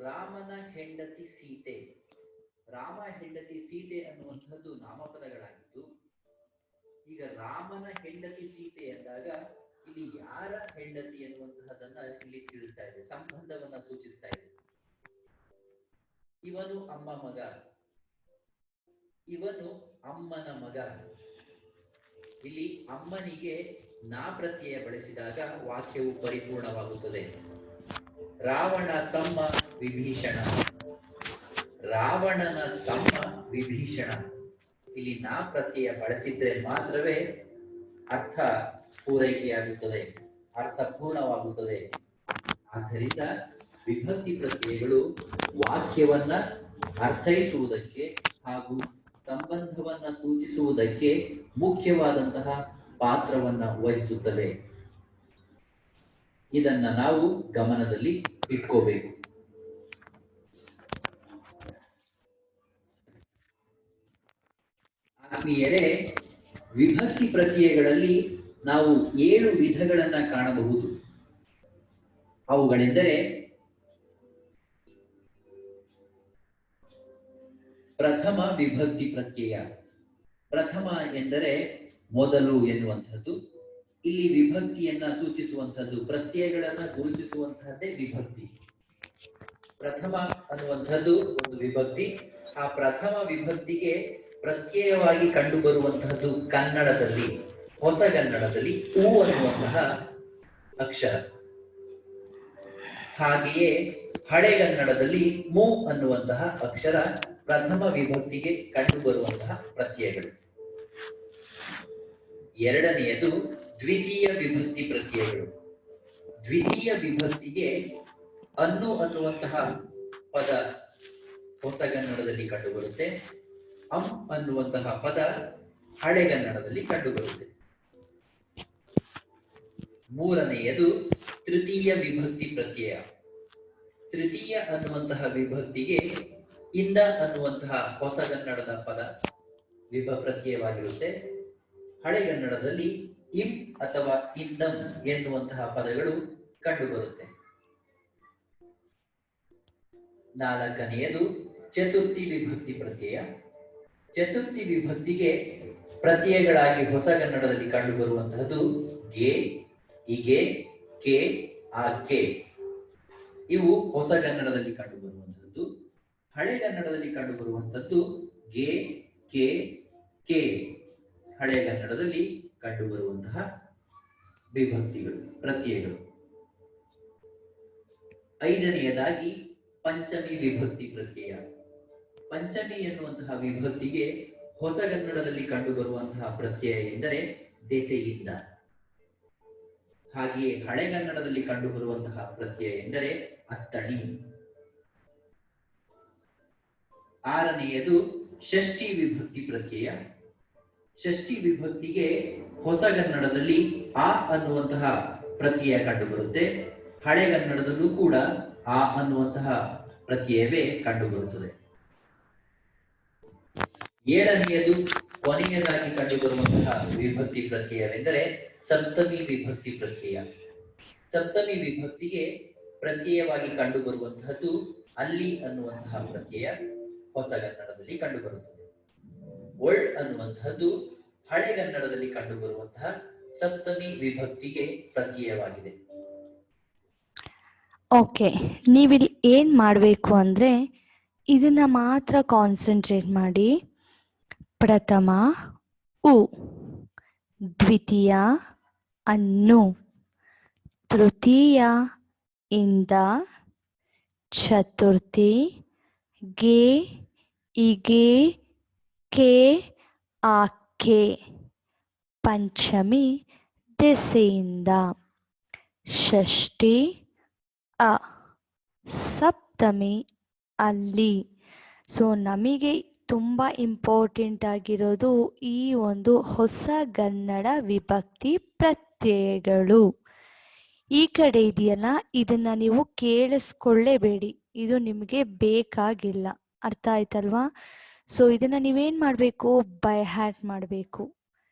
ರಾಮನ ಹೆಂಡತಿ ಸೀತೆ. ರಾಮ ಹೆಂಡತಿ ಸೀತೆ ಅನ್ನುವಂಥದ್ದು ನಾಮಪದಗಳಾಗಿದ್ದು, ಈಗ ರಾಮನ ಹೆಂಡತಿ ಸೀತೆ ಎಂದಾಗ ಇಲ್ಲಿ ಯಾರ ಹೆಂಡತಿ ಎನ್ನುವಂತಹದನ್ನ ಇಲ್ಲಿ ತಿಳಿಸ್ತಾ ಇದೆ, ಸಂಬಂಧವನ್ನ ಸೂಚಿಸ್ತಾ ಇದೆ. ಇವನು ಅಮ್ಮ ಮಗ, ಇವನು ಅಮ್ಮನ ಮಗ. ಇಲ್ಲಿ ಅಮ್ಮನಿಗೆ ನಾ ಪ್ರತ್ಯಯ ಬಳಸಿದಾಗ ವಾಕ್ಯವು ಪರಿಪೂರ್ಣವಾಗುತ್ತದೆ. ರಾವಣ ತಮ್ಮ ವಿಭೀಷಣ. ರಾವಣನ ತಮ್ಮ ವಿಭೀಷಣ. ಇಲ್ಲಿ ನಾ ಪ್ರತ್ಯಯ ಬಳಸಿದ್ರೆ ಮಾತ್ರವೇ ಅರ್ಥ ಪೂರೈಕೆಯಾಗುತ್ತದೆ, ಅರ್ಥ ಪೂರ್ಣವಾಗುತ್ತದೆ. ಆದ್ದರಿಂದ ವಿಭಕ್ತಿ ಪ್ರತ್ಯಯಗಳು ವಾಕ್ಯವನ್ನ ಅರ್ಥೈಸುವುದಕ್ಕೆ ಹಾಗೂ ಸಂಬಂಧವನ್ನ ಸೂಚಿಸುವುದಕ್ಕೆ ಮುಖ್ಯವಾದಂತಹ ಪಾತ್ರವನ್ನ ವಹಿಸುತ್ತವೆ. ಇದನ್ನ ನಾವು ಗಮನದಲ್ಲಿ ಇಟ್ಕೋಬೇಕು. ಆತ್ಮೀಯರೇ, ವಿಭಕ್ತಿ ಪ್ರತ್ಯಯಗಳಲ್ಲಿ ನಾವು 7 ವಿಧಗಳನ್ನ ಕಾಣಬಹುದು. ಅವುಗಳೆಂದರೆ ಪ್ರಥಮ ವಿಭಕ್ತಿ ಪ್ರತ್ಯಯ. ಪ್ರಥಮ ಎಂದರೆ ಮೊದಲು ಎನ್ನುವಂಥದ್ದು. ಇಲ್ಲಿ ವಿಭಕ್ತಿಯನ್ನ ಸೂಚಿಸುವಂಥದ್ದು, ಪ್ರತ್ಯಯಗಳನ್ನ ಗುರುತಿಸುವಂತಹದ್ದೇ ವಿಭಕ್ತಿ. ಪ್ರಥಮ ಅನ್ನುವಂಥದ್ದು ಒಂದು ವಿಭಕ್ತಿ. ಆ ಪ್ರಥಮ ವಿಭಕ್ತಿಗೆ ಪ್ರತ್ಯಯವಾಗಿ ಕಂಡು ಬರುವಂತಹದ್ದು ಕನ್ನಡದಲ್ಲಿ, ಹೊಸಗನ್ನಡದಲ್ಲಿ ಉ ಅನ್ನುವಂತಹ ಅಕ್ಷರ. ಹಾಗೆಯೇ ಹಳೆಗನ್ನಡದಲ್ಲಿ ಮು ಅನ್ನುವಂತಹ ಅಕ್ಷರ ಪ್ರಥಮ ವಿಭಕ್ತಿಗೆ ಕಂಡು ಬರುವಂತಹ ಪ್ರತ್ಯಯಗಳು. ಎರಡನೆಯದು ದ್ವಿತೀಯ ವಿಭಕ್ತಿ ಪ್ರತ್ಯಯಗಳು. ದ್ವಿತೀಯ ವಿಭಕ್ತಿಗೆ ಅನ್ನು ಅನ್ನುವಂತಹ ಪದ ಹೊಸಗನ್ನಡದಲ್ಲಿ ಕಂಡುಬರುತ್ತೆ. ಅಂ ಅನ್ನುವಂತಹ ಪದ ಹಳೆಗನ್ನಡದಲ್ಲಿ ಕಂಡುಬರುತ್ತೆ. ಮೂರನೆಯದು ತೃತೀಯ ವಿಭಕ್ತಿ ಪ್ರತ್ಯಯ. ತೃತೀಯ ಅನ್ನುವಂತಹ ವಿಭಕ್ತಿಗೆ ಇಂದ ಅನ್ನುವಂತಹ ಹೊಸಗನ್ನಡದ ಪದ ಪ್ರತ್ಯಯವಾಗಿರುತ್ತೆ. ಹಳೆಗನ್ನಡದಲ್ಲಿ ಇಂ ಅಥವಾ ಇಂದಂ ಎನ್ನುವಂತಹ ಪದಗಳು ಕಂಡುಬರುತ್ತೆ. ನಾಲ್ಕನೆಯದು ಚತುರ್ಥಿ ವಿಭಕ್ತಿ ಪ್ರತ್ಯಯ. ಚತುರ್ಥಿ ವಿಭಕ್ತಿಗೆ ಪ್ರತ್ಯಯಗಳಾಗಿ ಹೊಸಗನ್ನಡದಲ್ಲಿ ಕಂಡುಬರುವಂತಹದ್ದು ಗೆ, ಇಗೆ, ಕೆ, ಆಕೆ. ಇವು ಹೊಸಗನ್ನಡದಲ್ಲಿ ಕಂಡುಬರುವಂತಹದ್ದು. ಹಳೆಗನ್ನಡದಲ್ಲಿ ಕಂಡುಬರುವಂತದ್ದು ಗೆ, ಕೆ, ಕೆ. ಹಳೆಗನ್ನಡದಲ್ಲಿ ಕಂಡುಬರುವಂತಹ ವಿಭಕ್ತಿಗಳು, ಪ್ರತ್ಯಯಗಳು. ಐದನೆಯದಾಗಿ ಪಂಚಮಿ ವಿಭಕ್ತಿ ಪ್ರತ್ಯಯ. ಪಂಚಮಿ ಎನ್ನುವಂತಹ ವಿಭಕ್ತಿಗೆ ಹೊಸಗನ್ನಡದಲ್ಲಿ ಕಂಡುಬರುವಂತಹ ಪ್ರತ್ಯಯ ಎಂದರೆ ದೆಸೆಯಿಂದ. ಹಾಗೆಯೇ ಹಳೆಗನ್ನಡದಲ್ಲಿ ಕಂಡುಬರುವಂತಹ ಪ್ರತ್ಯಯ ಎಂದರೆ ಅತ್ತಣಿ. ಆರನೆಯದು ಷಷ್ಠಿ ವಿಭಕ್ತಿ ಪ್ರತ್ಯಯ. ಷಷ್ಠಿ ವಿಭಕ್ತಿಗೆ ಹೊಸಗನ್ನಡದಲ್ಲಿ ಆ ಅನ್ನುವಂತಹ ಪ್ರತ್ಯಯ ಕಂಡುಬರುತ್ತೆ. ಹಳೆಗನ್ನಡದಲ್ಲೂ ಕೂಡ ಆ ಅನ್ನುವಂತಹ ಪ್ರತ್ಯಯವೇ ಕಂಡುಬರುತ್ತದೆ. ಏಳನೆಯದು ಕೊನೆಯದಾಗಿ ಕಂಡುಬರುವಂತಹ ವಿಭಕ್ತಿ ಪ್ರತ್ಯಯವೆಂದರೆ ಸಪ್ತಮಿ ವಿಭಕ್ತಿ ಪ್ರತ್ಯಯ. ಸಪ್ತಮಿ ವಿಭಕ್ತಿಗೆ ಪ್ರತ್ಯಯವಾಗಿ ಕಂಡುಬರುವಂತಹದ್ದು ಅಲ್ಲಿ ಅನ್ನುವಂತಹ ಪ್ರತ್ಯಯ ಹೊಸಗನ್ನಡದಲ್ಲಿ ಕಂಡುಬರುತ್ತದೆ. ಒಳ್ ಅನ್ನುವಂತಹದ್ದು ಹಳೆಗನ್ನಡದಲ್ಲಿ ಕಂಡುಬರುವಂತಹ ಸಪ್ತಮಿ ವಿಭಕ್ತಿಗೆ ಪ್ರತ್ಯಯವಾಗಿದೆ. ಓಕೆ, ನೀವಿಲ್ಲಿ ಏನು ಮಾಡಬೇಕು ಅಂದರೆ ಇದನ್ನು ಮಾತ್ರ ಕಾನ್ಸಂಟ್ರೇಟ್ ಮಾಡಿ. ಪ್ರಥಮ ಉ, ದ್ವಿತೀಯ ಅನ್ನು, ತೃತೀಯ ಇಂದ, ಚತುರ್ಥಿ ಗೆ, ಇಗೆ, ಕೆ, ಆಕೆ, ಪಂಚಮಿ ದೆಸೆಯಿಂದ, ಷಷ್ಠಿ ಅ, ಸಪ್ತಮಿ ಅಲ್ಲಿ. ಸೊ ನಮಗೆ ತುಂಬ ಇಂಪಾರ್ಟೆಂಟ್ ಆಗಿರೋದು ಈ ಒಂದು ಹೊಸಗನ್ನಡ ವಿಭಕ್ತಿ ಪ್ರತ್ಯಯಗಳು. ಈ ಕಡೆ ಇದೆಯಲ್ಲ, ಇದನ್ನ ನೀವು ಕೇಳಿಸ್ಕೊಳ್ಳೇಬೇಡಿ, ಇದು ನಿಮಗೆ ಬೇಕಾಗಿಲ್ಲ. ಅರ್ಥ ಆಯ್ತಲ್ವಾ? ಸೊ ಇದನ್ನ ನೀವೇನ್ ಮಾಡಬೇಕು, ಬೈ ಹ್ಯಾಟ್ ಮಾಡಬೇಕು.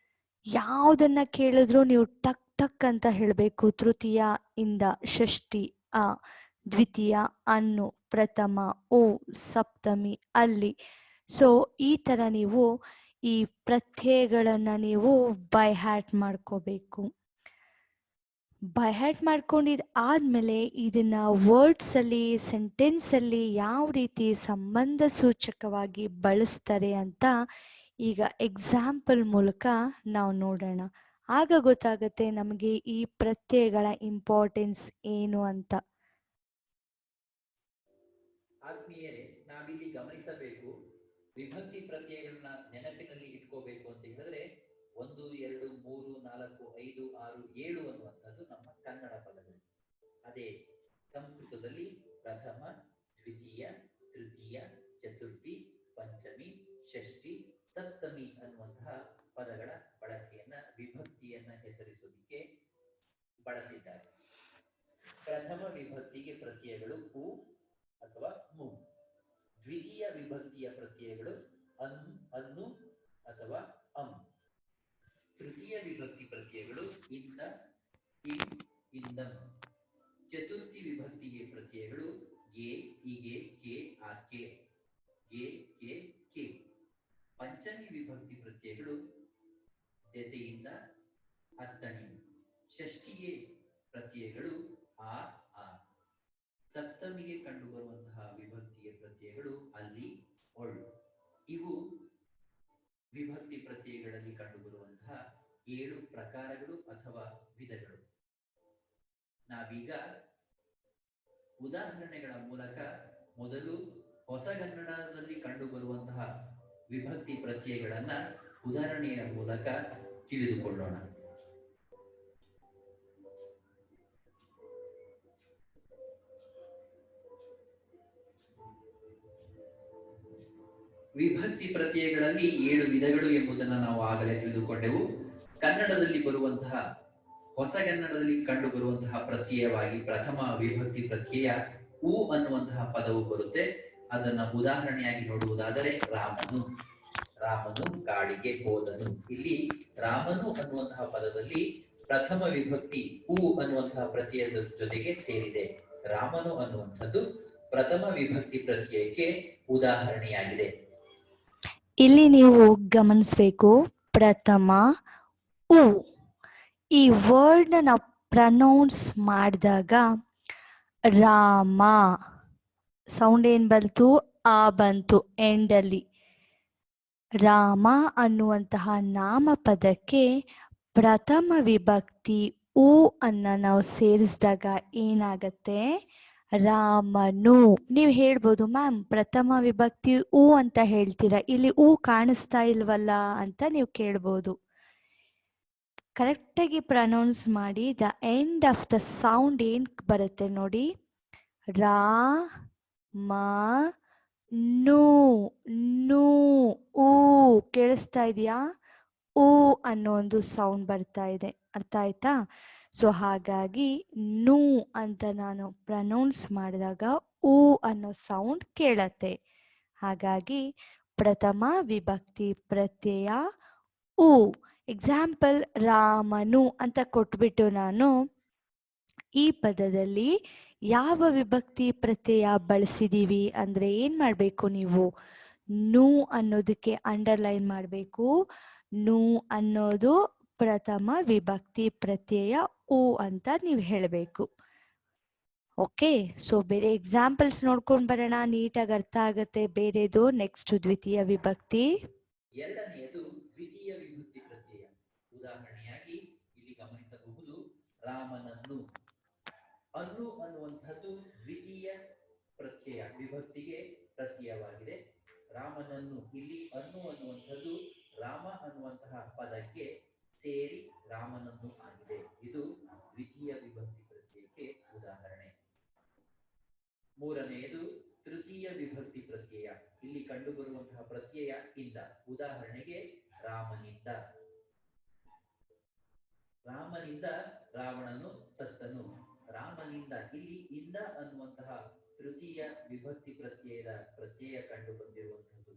ಯಾವುದನ್ನ ಕೇಳಿದ್ರು ನೀವು ಟಕ್ ಟಕ್ ಅಂತ ಹೇಳಬೇಕು. ತೃತೀಯ ಇಂದ, ಷಷ್ಠಿ ಅ, ದ್ವಿತೀಯ ಅನ್ನು, ಪ್ರಥಮ ಓ, ಸಪ್ತಮಿ ಅಲ್ಲಿ. ಸೊ ಈ ಥರ ನೀವು ಈ ಪ್ರತ್ಯಯಗಳನ್ನು ನೀವು ಬೈ ಹ್ಯಾಟ್ ಮಾಡ್ಕೋಬೇಕು. ಬೈ ಹ್ಯಾಟ್ ಮಾಡ್ಕೊಂಡಿದ್ದು ಆದಮೇಲೆ ಇದನ್ನ ವರ್ಡ್ಸಲ್ಲಿ, ಸೆಂಟೆನ್ಸಲ್ಲಿ ಯಾವ ರೀತಿ ಸಂಬಂಧ ಸೂಚಕವಾಗಿ ಬಳಸ್ತಾರೆ ಅಂತ ಈಗ ಎಕ್ಸಾಂಪಲ್ ಮೂಲಕ ನಾವು ನೋಡೋಣ. ಆಗ ಗೊತ್ತಾಗುತ್ತೆ ನಮಗೆ ಈ ಪ್ರತ್ಯಯಗಳ ಇಂಪಾರ್ಟೆನ್ಸ್ ಏನು ಅಂತ. ಆತ್ಮೀಯರೇ, ನಾವಿಲ್ಲಿ ಗಮನಿಸಬೇಕು, ವಿಭಕ್ತಿ ಪ್ರತ್ಯಯಗಳನ್ನ ನೆನಪಿನಲ್ಲಿ ಇಟ್ಕೋಬೇಕು ಅಂತ ಹೇಳಿದ್ರೆ 1, 2, 3, 4, 5, 6, 7 ಅನ್ನುವಂಥದ್ದು ನಮ್ಮ ಕನ್ನಡ ಪದಗಳು. ಅದೇ ಸಂಸ್ಕೃತದಲ್ಲಿ ಪ್ರಥಮ, ದ್ವಿತೀಯ, ತೃತೀಯ, ಚತುರ್ಥಿ, ಪಂಚಮಿ, ಷಷ್ಠಿ, ಸಪ್ತಮಿ ಅನ್ನುವಂತಹ ಪದಗಳ ಬಳಕೆಯನ್ನ ವಿಭಕ್ತಿಯನ್ನ ಹೆಸರಿಸುವುದಕ್ಕೆ ಬಳಸಿದ್ದಾರೆ. ಪ್ರಥಮ ವಿಭಕ್ತಿಗೆ ಪ್ರತ್ಯಯಗಳು ಉ ಅಥವಾ ಮು. ದ್ವಿತೀಯ ವಿಭಕ್ತಿಯ ಪ್ರತ್ಯಯಗಳು ಅನ್, ಅನ್ನು ಅಥವಾ ಅಂ. ತೃತೀಯ ವಿಭಕ್ತಿ ಪ್ರತ್ಯಯಗಳು ಇಂದ, ಇಂ, ಇಂದಂ. ಚತುರ್ಥಿ ವಿಭಕ್ತಿಗೆ ಪ್ರತ್ಯಯಗಳು ಗೆ, ಇಗೆ, ಕೆ, ಆಕೆ, ಗೆ, ಕೆ, ಕೆ. ಪಂಚಮಿ ವಿಭಕ್ತಿ ಪ್ರತ್ಯಯಗಳು ದೆಸೆಯಿಂದ, ಅತ್ತಣಿ. ಷಷ್ಠಿಗೆ ಪ್ರತ್ಯಯಗಳು ಆ, ಆ. ಸಪ್ತಮಿಗೆ ಕಂಡುಬರುವಂತಹ ವಿಭಕ್ತಿಯ ಪ್ರತ್ಯಯಗಳು ಅಲ್ಲಿ, ಒಳ್ಳು. ಇವು ವಿಭಕ್ತಿ ಪ್ರತ್ಯಯಗಳಲ್ಲಿ ಕಂಡುಬರುವಂತಹ 7 ಪ್ರಕಾರಗಳು ಅಥವಾ ವಿಧಗಳು. ನಾವೀಗ ಉದಾಹರಣೆಗಳ ಮೂಲಕ ಮೊದಲು ಹೊಸಗನ್ನಡದಲ್ಲಿ ಕಂಡುಬರುವಂತಹ ವಿಭಕ್ತಿ ಪ್ರತ್ಯಯಗಳನ್ನ ಉದಾಹರಣೆಯ ಮೂಲಕ ತಿಳಿದುಕೊಳ್ಳೋಣ. ವಿಭಕ್ತಿ ಪ್ರತ್ಯಯಗಳಲ್ಲಿ 7 ವಿಧಗಳು ಎಂಬುದನ್ನು ನಾವು ಆಗಲೇ ತಿಳಿದುಕೊಂಡೆವು. ಕನ್ನಡದಲ್ಲಿ ಬರುವಂತಹ, ಹೊಸಗನ್ನಡದಲ್ಲಿ ಕಂಡು ಬರುವಂತಹ ಪ್ರತ್ಯಯವಾಗಿ ಪ್ರಥಮ ವಿಭಕ್ತಿ ಪ್ರತ್ಯಯ ಉ ಅನ್ನುವಂತಹ ಪದವು ಬರುತ್ತೆ. ಅದನ್ನ ಉದಾಹರಣೆಯಾಗಿ ನೋಡುವುದಾದರೆ ರಾಮನು. ರಾಮನು ಕಾಡಿಗೆ ಹೋದನು. ಇಲ್ಲಿ ರಾಮನು ಅನ್ನುವಂತಹ ಪದದಲ್ಲಿ ಪ್ರಥಮ ವಿಭಕ್ತಿ ಉ ಅನ್ನುವಂತಹ ಪ್ರತ್ಯಯದ ಜೊತೆಗೆ ಸೇರಿದೆ. ರಾಮನು ಅನ್ನುವಂಥದ್ದು ಪ್ರಥಮ ವಿಭಕ್ತಿ ಪ್ರತ್ಯಯಕ್ಕೆ ಉದಾಹರಣೆಯಾಗಿದೆ. ಇಲ್ಲಿ ನೀವು ಗಮನಿಸಬೇಕು, ಪ್ರಥಮ ಉ. ಈ ವರ್ಡ್ನ ನಾವು ಪ್ರನೌನ್ಸ್ ಮಾಡಿದಾಗ ರಾಮ ಸೌಂಡ್ ಏನು ಬಂತು, ಆ ಬಂತು ಎಂಡಲ್ಲಿ. ರಾಮ ಅನ್ನುವಂತಹ ನಾಮಪದಕ್ಕೆ ಪ್ರಥಮ ವಿಭಕ್ತಿ ಉ ಅನ್ನ ನಾವು ಸೇರಿಸಿದಾಗ ಏನಾಗತ್ತೆ, ರಾಮನು. ನೀವು ಹೇಳ್ಬೋದು, ಮ್ಯಾಮ್ ಪ್ರಥಮ ವಿಭಕ್ತಿ ಉ ಅಂತ ಹೇಳ್ತೀರಾ, ಇಲ್ಲಿ ಉ ಕಾಣಿಸ್ತಾ ಇಲ್ವಲ್ಲ ಅಂತ ನೀವು ಕೇಳ್ಬೋದು. ಕರೆಕ್ಟಾಗಿ ಪ್ರನೌನ್ಸ್ ಮಾಡಿ, the end of the sound ಏನು ಬರುತ್ತೆ ನೋಡಿ, ರಾ ಮ ನು, ನು ಊ ಕೇಳಿಸ್ತಾ ಇದೆಯಾ? ಊ ಅನ್ನೋ ಒಂದು ಸೌಂಡ್ ಬರ್ತಾ ಇದೆ. ಅರ್ಥ ಆಯ್ತಾ? ಸೊ ಹಾಗಾಗಿ ನು ಅಂತ ನಾನು ಪ್ರನೌನ್ಸ್ ಮಾಡಿದಾಗ ಊ ಅನ್ನೋ ಸೌಂಡ್ ಕೇಳತ್ತೆ. ಹಾಗಾಗಿ ಪ್ರಥಮ ವಿಭಕ್ತಿ ಪ್ರತ್ಯಯ ಉ. ಎಕ್ಸಾಂಪಲ್ ರಾಮನು ಅಂತ ಕೊಟ್ಬಿಟ್ಟು ನಾನು ಈ ಪದದಲ್ಲಿ ಯಾವ ವಿಭಕ್ತಿ ಪ್ರತ್ಯಯ ಬಳಸಿದೀವಿ ಅಂದರೆ ಏನು ಮಾಡಬೇಕು, ನೀವು ನು ಅನ್ನೋದಕ್ಕೆ ಅಂಡರ್ಲೈನ್ ಮಾಡಬೇಕು. ನು ಅನ್ನೋದು ಪ್ರಥಮ ವಿಭಕ್ತಿ ಪ್ರತ್ಯಯ ಉ ಅಂತ ನೀವು ಹೇಳಬೇಕು. ಓಕೆ, ಸೊ ಬೇರೆ ಎಕ್ಸಾಂಪಲ್ಸ್ ನೋಡ್ಕೊಂಡು ಬರೋಣ, ನೀಟಾಗಿ ಅರ್ಥ ಆಗುತ್ತೆ ಬೇರೆದು. ನೆಕ್ಸ್ಟ್ ದ್ವಿತೀಯ ವಿಭಕ್ತಿ. ಎರಡನೆಯದು ದ್ವಿತೀಯ ವಿಭಕ್ತಿ ಪ್ರತ್ಯಯ. ಉದಾಹರಣೆಯಾಗಿ ಇಲ್ಲಿ ಗಮನಿಸಬಹುದು, ರಾಮನನ್ನು. ಅನ್ನು ಅನ್ನುವಂಥದ್ದು ದ್ವಿತೀಯ ಪ್ರತ್ಯಯ ವಿಭಕ್ತಿಗೆ ಪ್ರತ್ಯಯವಾಗಿದೆ. ರಾಮನನ್ನು, ಇಲ್ಲಿ ಅನ್ನು ಅನ್ನುವಂಥದ್ದು ರಾಮ ಅನ್ನುವಂತಹ ಪದಕ್ಕೆ ಸೇರಿ ರಾಮನನ್ನು ಆಗಿದೆ. ಇದು ದ್ವಿತೀಯ ವಿಭಕ್ತಿ ಪ್ರತ್ಯಯಕ್ಕೆ ಉದಾಹರಣೆ. ಮೂರನೆಯದು ತೃತೀಯ ವಿಭಕ್ತಿ ಪ್ರತ್ಯಯ. ಇಲ್ಲಿ ಕಂಡುಬರುವಂತಹ ಪ್ರತ್ಯಯ ಇಂದ. ಉದಾಹರಣೆಗೆ ರಾಮನಿಂದ. ರಾಮನಿಂದ ರಾವಣನು ಸತ್ತನು. ರಾಮನಿಂದ, ಇಲ್ಲಿ ಇಂದ ಅನ್ನುವಂತಹ ತೃತೀಯ ವಿಭಕ್ತಿ ಪ್ರತ್ಯಯದ ಪ್ರತ್ಯಯ ಕಂಡು ಬಂದಿರುವಂತದ್ದು.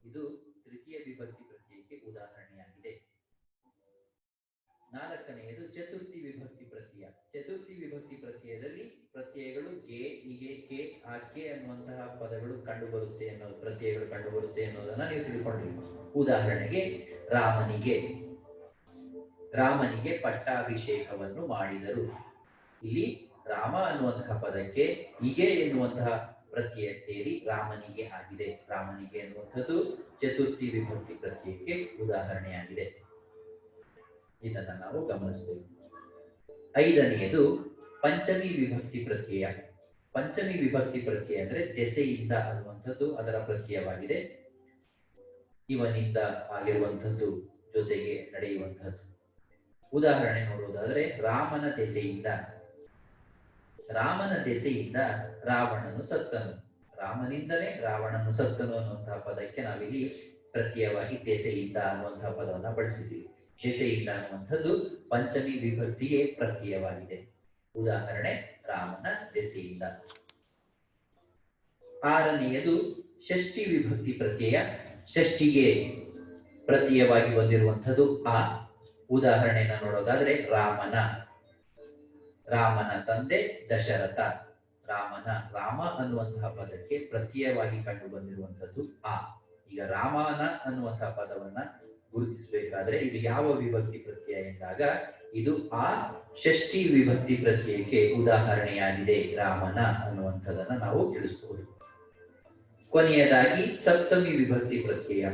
ಇದು ತೃತೀಯ ವಿಭಕ್ತಿ ಪ್ರತ್ಯಯಕ್ಕೆ ಉದಾಹರಣೆಯಾಗಿದೆ. ನಾಲ್ಕನೆಯದು ಚತುರ್ಥಿ ವಿಭಕ್ತಿ ಪ್ರತ್ಯಯ. ಚತುರ್ಥಿ ವಿಭಕ್ತಿ ಪ್ರತ್ಯಯದಲ್ಲಿ ಪ್ರತ್ಯಯಗಳು ಗೆ, ಹೀಗೆ ಕೆ, ಆ ಕೆ ಅನ್ನುವಂತಹ ಪದಗಳು ಕಂಡು ಬರುತ್ತೆ ಅನ್ನೋದು, ಪ್ರತ್ಯಯಗಳು ಕಂಡು ಬರುತ್ತೆ ಅನ್ನೋದನ್ನ ನೀವು ತಿಳ್ಕೊಂಡ್ರಿ. ಉದಾಹರಣೆಗೆ ರಾಮನಿಗೆ, ರಾಮನಿಗೆ ಪಟ್ಟಾಭಿಷೇಕವನ್ನು ಮಾಡಿದರು. ಇಲ್ಲಿ ರಾಮ ಅನ್ನುವಂತಹ ಪದಕ್ಕೆ ಹೀಗೆ ಎನ್ನುವಂತಹ ಪ್ರತ್ಯಯ ಸೇರಿ ರಾಮನಿಗೆ ಆಗಿದೆ. ರಾಮನಿಗೆ ಎನ್ನುವಂಥದ್ದು ಚತುರ್ಥಿ ವಿಭಕ್ತಿ ಪ್ರತ್ಯಯಕ್ಕೆ ಉದಾಹರಣೆಯಾಗಿದೆ. ಇದನ್ನ ನಾವು ಗಮನಿಸಬೇಕು. ಐದನೆಯದು ಪಂಚಮಿ ವಿಭಕ್ತಿ ಪ್ರತ್ಯಯ. ಪಂಚಮಿ ವಿಭಕ್ತಿ ಪ್ರತ್ಯಯ ಅಂದ್ರೆ ದೆಸೆಯಿಂದ ಅನ್ನುವಂಥದ್ದು ಅದರ ಪ್ರತ್ಯಯವಾಗಿದೆ. ಇವನಿಂದ ಆಗಿರುವಂಥದ್ದು, ಜೊತೆಗೆ ನಡೆಯುವಂಥದ್ದು. ಉದಾಹರಣೆ ನೋಡುವುದಾದರೆ ರಾಮನ ದೆಸೆಯಿಂದ, ರಾಮನ ದೆಸೆಯಿಂದ ರಾವಣನು ಸತ್ತನು. ರಾಮನಿಂದಲೇ ರಾವಣನು ಸತ್ತನು ಅನ್ನುವಂತಹ ಪದಕ್ಕೆ ನಾವಿಲ್ಲಿ ಪ್ರತ್ಯಯವಾಗಿ ದೆಸೆಯಿಂದ ಅನ್ನುವಂತಹ ಪದವನ್ನ ಬಳಸಿದ್ದೀವಿ. ದೆಸೆಯಿಂದ ಅನ್ನುವಂಥದ್ದು ಪಂಚಮಿ ವಿಭಕ್ತಿಗೆ ಪ್ರತ್ಯಯವಾಗಿದೆ. ಉದಾಹರಣೆ ರಾಮನ ದೆಸೆಯಿಂದ. ಆರನೆಯದು ಷಷ್ಠಿ ವಿಭಕ್ತಿ ಪ್ರತ್ಯಯ. ಷಷ್ಠಿಗೆ ಪ್ರತ್ಯಯವಾಗಿ ಬಂದಿರುವಂಥದ್ದು ಆ. ಉದಾಹರಣೆಯನ್ನು ನೋಡೋದಾದ್ರೆ ರಾಮನ ತಂದೆ ದಶರಥ. ರಾಮ ಅನ್ನುವಂತಹ ಪದಕ್ಕೆ ಪ್ರತ್ಯಯವಾಗಿ ಕಂಡು ಬಂದಿರುವಂಥದ್ದು ಆ. ಈಗ ರಾಮನ ಅನ್ನುವಂತಹ ಪದವನ್ನ ಗುರುತಿಸಬೇಕಾದ್ರೆ ಇದು ಯಾವ ವಿಭಕ್ತಿ ಪ್ರತ್ಯಯ ಎಂದಾಗ ಇದು ಆ ಷಷ್ಠಿ ವಿಭಕ್ತಿ ಪ್ರತ್ಯಯಕ್ಕೆ ಉದಾಹರಣೆಯಾಗಿದೆ. ರಾಮನ ಅನ್ನುವಂಥದ್ದನ್ನ ನಾವು ತಿಳಿಸಬಹುದು. ಕೊನೆಯದಾಗಿ ಸಪ್ತಮಿ ವಿಭಕ್ತಿ ಪ್ರತ್ಯಯ.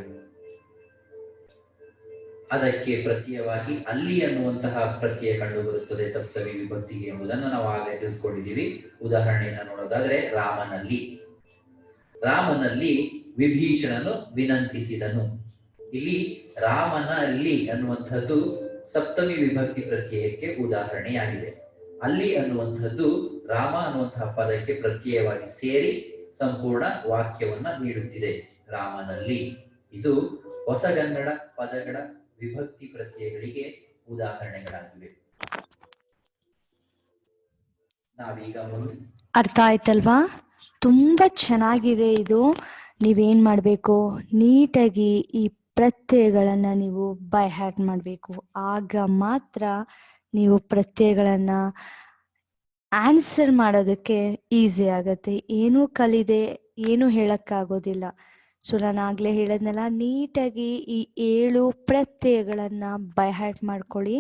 ಅದಕ್ಕೆ ಪ್ರತ್ಯಯವಾಗಿ ಅಲ್ಲಿ ಅನ್ನುವಂತಹ ಪ್ರತ್ಯಯ ಕಂಡು ಬರುತ್ತದೆ ಸಪ್ತಮಿ ವಿಭಕ್ತಿಗೆ ಎಂಬುದನ್ನು ನಾವು ಆಗಲೇ ತಿಳಿದುಕೊಂಡಿದ್ದೀವಿ. ಉದಾಹರಣೆಯನ್ನು ನೋಡೋದಾದ್ರೆ ರಾಮನಲ್ಲಿ ವಿಭೀಷಣನು ವಿನಂತಿಸಿದನು. ಇಲ್ಲಿ ರಾಮನಲ್ಲಿ ಅನ್ನುವಂಥದ್ದು ಸಪ್ತಮಿ ವಿಭಕ್ತಿ ಪ್ರತ್ಯಯಕ್ಕೆ ಉದಾಹರಣೆಯಾಗಿದೆ. ಅಲ್ಲಿ ಅನ್ನುವಂಥದ್ದು ರಾಮ ಅನ್ನುವಂತಹ ಪದಕ್ಕೆ ಪ್ರತ್ಯಯವಾಗಿ ಸೇರಿ ಸಂಪೂರ್ಣ ವಾಕ್ಯವನ್ನ ನೀಡುತ್ತಿದೆ. ರಾಮನಲ್ಲಿ. ಇದು ಹೊಸಗನ್ನಡ ಪದಗಳ ವಿಭಕ್ತಿ ಪ್ರತ್ಯಯಗಳಿಗೆ ಉದಾಹರಣೆಗಳಾಗಿವೆ. ನಾವೀಗ ಅರ್ಥ ಆಯ್ತಲ್ವಾ? ತುಂಬಾ ಚೆನ್ನಾಗಿದೆ ಇದು. ನೀವೇನ್ ಮಾಡ್ಬೇಕು, ನೀಟಾಗಿ ಈ ಪ್ರತ್ಯಯಗಳನ್ನ ನೀವು ಬೈ ಹ್ಯಾಟ್ ಮಾಡಬೇಕು. ಆಗ ಮಾತ್ರ ನೀವು ಪ್ರತ್ಯಯಗಳನ್ನ ಆನ್ಸರ್ ಮಾಡೋದಕ್ಕೆ ಈಸಿ ಆಗತ್ತೆ. ಏನೂ ಕಲಿದೆ ಏನೂ ಹೇಳಕ್ಕಾಗೋದಿಲ್ಲ. ಸೊ ನಾನು ಆಗ್ಲೇ ಹೇಳದ್ನಲ್ಲ, ನೀಟಾಗಿ ಈ 7 ಪ್ರತ್ಯಯಗಳನ್ನ ಬೈ ಹ್ಯಾಟ್ ಮಾಡ್ಕೊಳ್ಳಿ.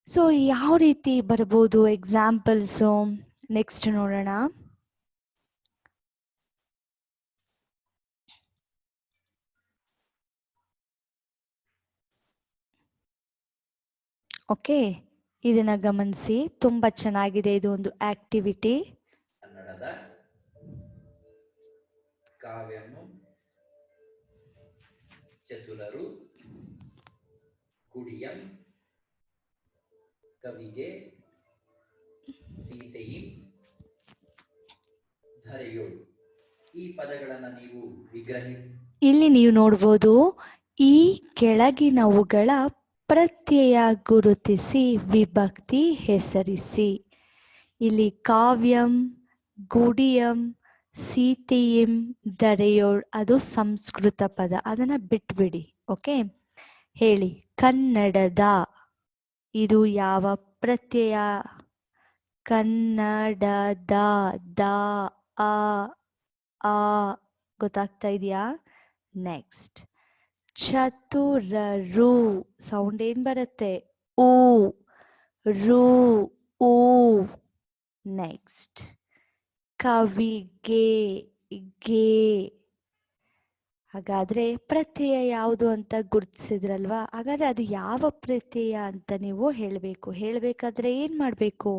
ಸೊ ಯಾವ ರೀತಿ ಬರ್ಬೋದು ಎಕ್ಸಾಂಪಲ್ಸು ನೆಕ್ಸ್ಟ್ ನೋಡೋಣ. ಓಕೆ, ಇದನ್ನ ಗಮನಿಸಿ. ತುಂಬಾ ಚೆನ್ನಾಗಿದೆ ಇದು ಒಂದು ಆಕ್ಟಿವಿಟಿ. ಕನ್ನಡದ ಕಾವ್ಯము ಚತುರರು ಕುಡಿಯಂ ಕವಿಗೆ ಸೀತೆಯಿ ಧರೆಯೋಳು. ಈ ಪದಗಳನ್ನ ನೀವು ಇಲ್ಲಿ ನೀವು ನೋಡ್ಬೋದು. ಈ ಕೆಳಗಿನವುಗಳ ಪ್ರತ್ಯಯ ಗುರುತಿಸಿ ವಿಭಕ್ತಿ ಹೆಸರಿಸಿ. ಇಲ್ಲಿ ಕಾವ್ಯಂ, ಗುಡಿಯಂ, ಸೀತೆಯಂ, ಧರೆಯೋಳ್ ಅದು ಸಂಸ್ಕೃತ ಪದ, ಅದನ್ನ ಬಿಟ್ಬಿಡಿ. ಓಕೆ, ಹೇಳಿ. ಕನ್ನಡದ, ಇದು ಯಾವ ಪ್ರತ್ಯಯ? ಕನ್ನಡದ. ದ ಆ ಗೊತ್ತಾಗ್ತಾ ಇದೆಯಾ? ನೆಕ್ಸ್ಟ್ ಚತುರರು, ಸೌಂಡ್ ಏನ್ ಬರುತ್ತೆ? ಊ ರು ಊ. ನೆಕ್ಸ್ಟ್ ಕವಿಗೆ ಗೆ. ಹಾಗಾದ್ರೆ ಪ್ರತ್ಯಯ ಯಾವುದು ಅಂತ ಗುರುತಿಸಿದ್ರಲ್ವಾ? ಹಾಗಾದ್ರೆ ಅದು ಯಾವ ಪ್ರತ್ಯಯ ಅಂತ ನೀವು ಹೇಳಬೇಕು. ಹೇಳಬೇಕಾದ್ರೆ ಏನ್ ಮಾಡಬೇಕು?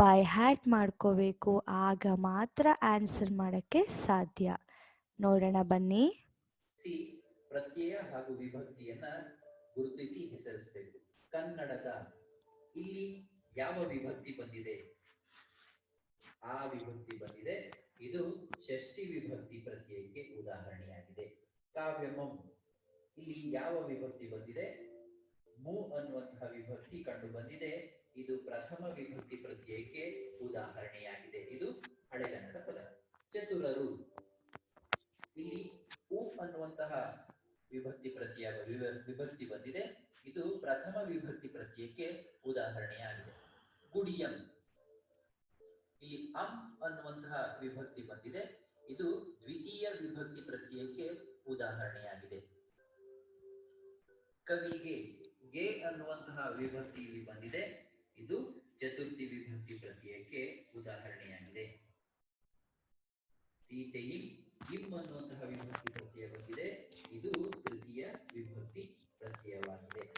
ಬೈ ಹ್ಯಾಟ್ ಮಾಡ್ಕೋಬೇಕು. ಆಗ ಮಾತ್ರ ಆನ್ಸರ್ ಮಾಡಕ್ಕೆ ಸಾಧ್ಯ. ನೋಡೋಣ ಬನ್ನಿ. ಪ್ರತ್ಯಯ ಹಾಗೂ ವಿಭಕ್ತಿಯನ್ನ ಗುರುತಿಸಿ ಹೆಸರಿಸಬೇಕು. ಕನ್ನಡದ, ಇಲ್ಲಿ ಯಾವ ವಿಭಕ್ತಿ ಬಂದಿದೆ? ಆ ವಿಭಕ್ತಿ ಬಂದಿದೆ. ಇದು ಷಷ್ಠಿ ವಿಭಕ್ತಿ ಪ್ರತ್ಯಯಕ್ಕೆ ಉದಾಹರಣೆಯಾಗಿದೆ. ಕಾವ್ಯಮಂ, ಇಲ್ಲಿ ಯಾವ ವಿಭಕ್ತಿ ಬಂದಿದೆ? ಮು ಅನ್ನುವಂತಹ ವಿಭಕ್ತಿ ಕಂಡು ಬಂದಿದೆ. ಇದು ಪ್ರಥಮ ವಿಭಕ್ತಿ ಪ್ರತ್ಯಯಕ್ಕೆ ಉದಾಹರಣೆಯಾಗಿದೆ. ಇದು ಹಳೆಗನ್ನಡ ಪದ. ಚತುರರು, ಇಲ್ಲಿ ಉ ಅನ್ನುವಂತಹ ವಿಭಕ್ತಿ ಪ್ರತ್ಯಯ ವಿಭಕ್ತಿ ಬಂದಿದೆ. ಇದು ಪ್ರಥಮ ವಿಭಕ್ತಿ ಪ್ರತ್ಯಯಕ್ಕೆ ಉದಾಹರಣೆಯಾಗಿದೆ. ಗುಡಿಯಂ, ಇಲ್ಲಿ ಅಂ ಅನ್ನುವಂತಹ ವಿಭಕ್ತಿ ಬಂದಿದೆ. ಇದು ದ್ವಿತೀಯ ವಿಭಕ್ತಿ ಪ್ರತ್ಯಯಕ್ಕೆ ಉದಾಹರಣೆಯಾಗಿದೆ. ಕವಿಗೆ, ಗೆ ಅನ್ನುವಂತಹ ವಿಭಕ್ತಿ ಇಲ್ಲಿ ಬಂದಿದೆ. ಇದು ಚತುರ್ಥಿ ವಿಭಕ್ತಿ ಪ್ರತ್ಯಯಕ್ಕೆ ಉದಾಹರಣೆಯಾಗಿದೆ. ಸೀತೆಯಿಂ, ಇಂ ಅನ್ನುವಂತಹ ವಿಭಕ್ತಿ ಪ್ರತ್ಯಯ ಬಂದಿದೆ. ಇದು ತೃತೀಯ ವಿಭಕ್ತಿ ಪ್ರತ್ಯಯವಾಗಿದೆ.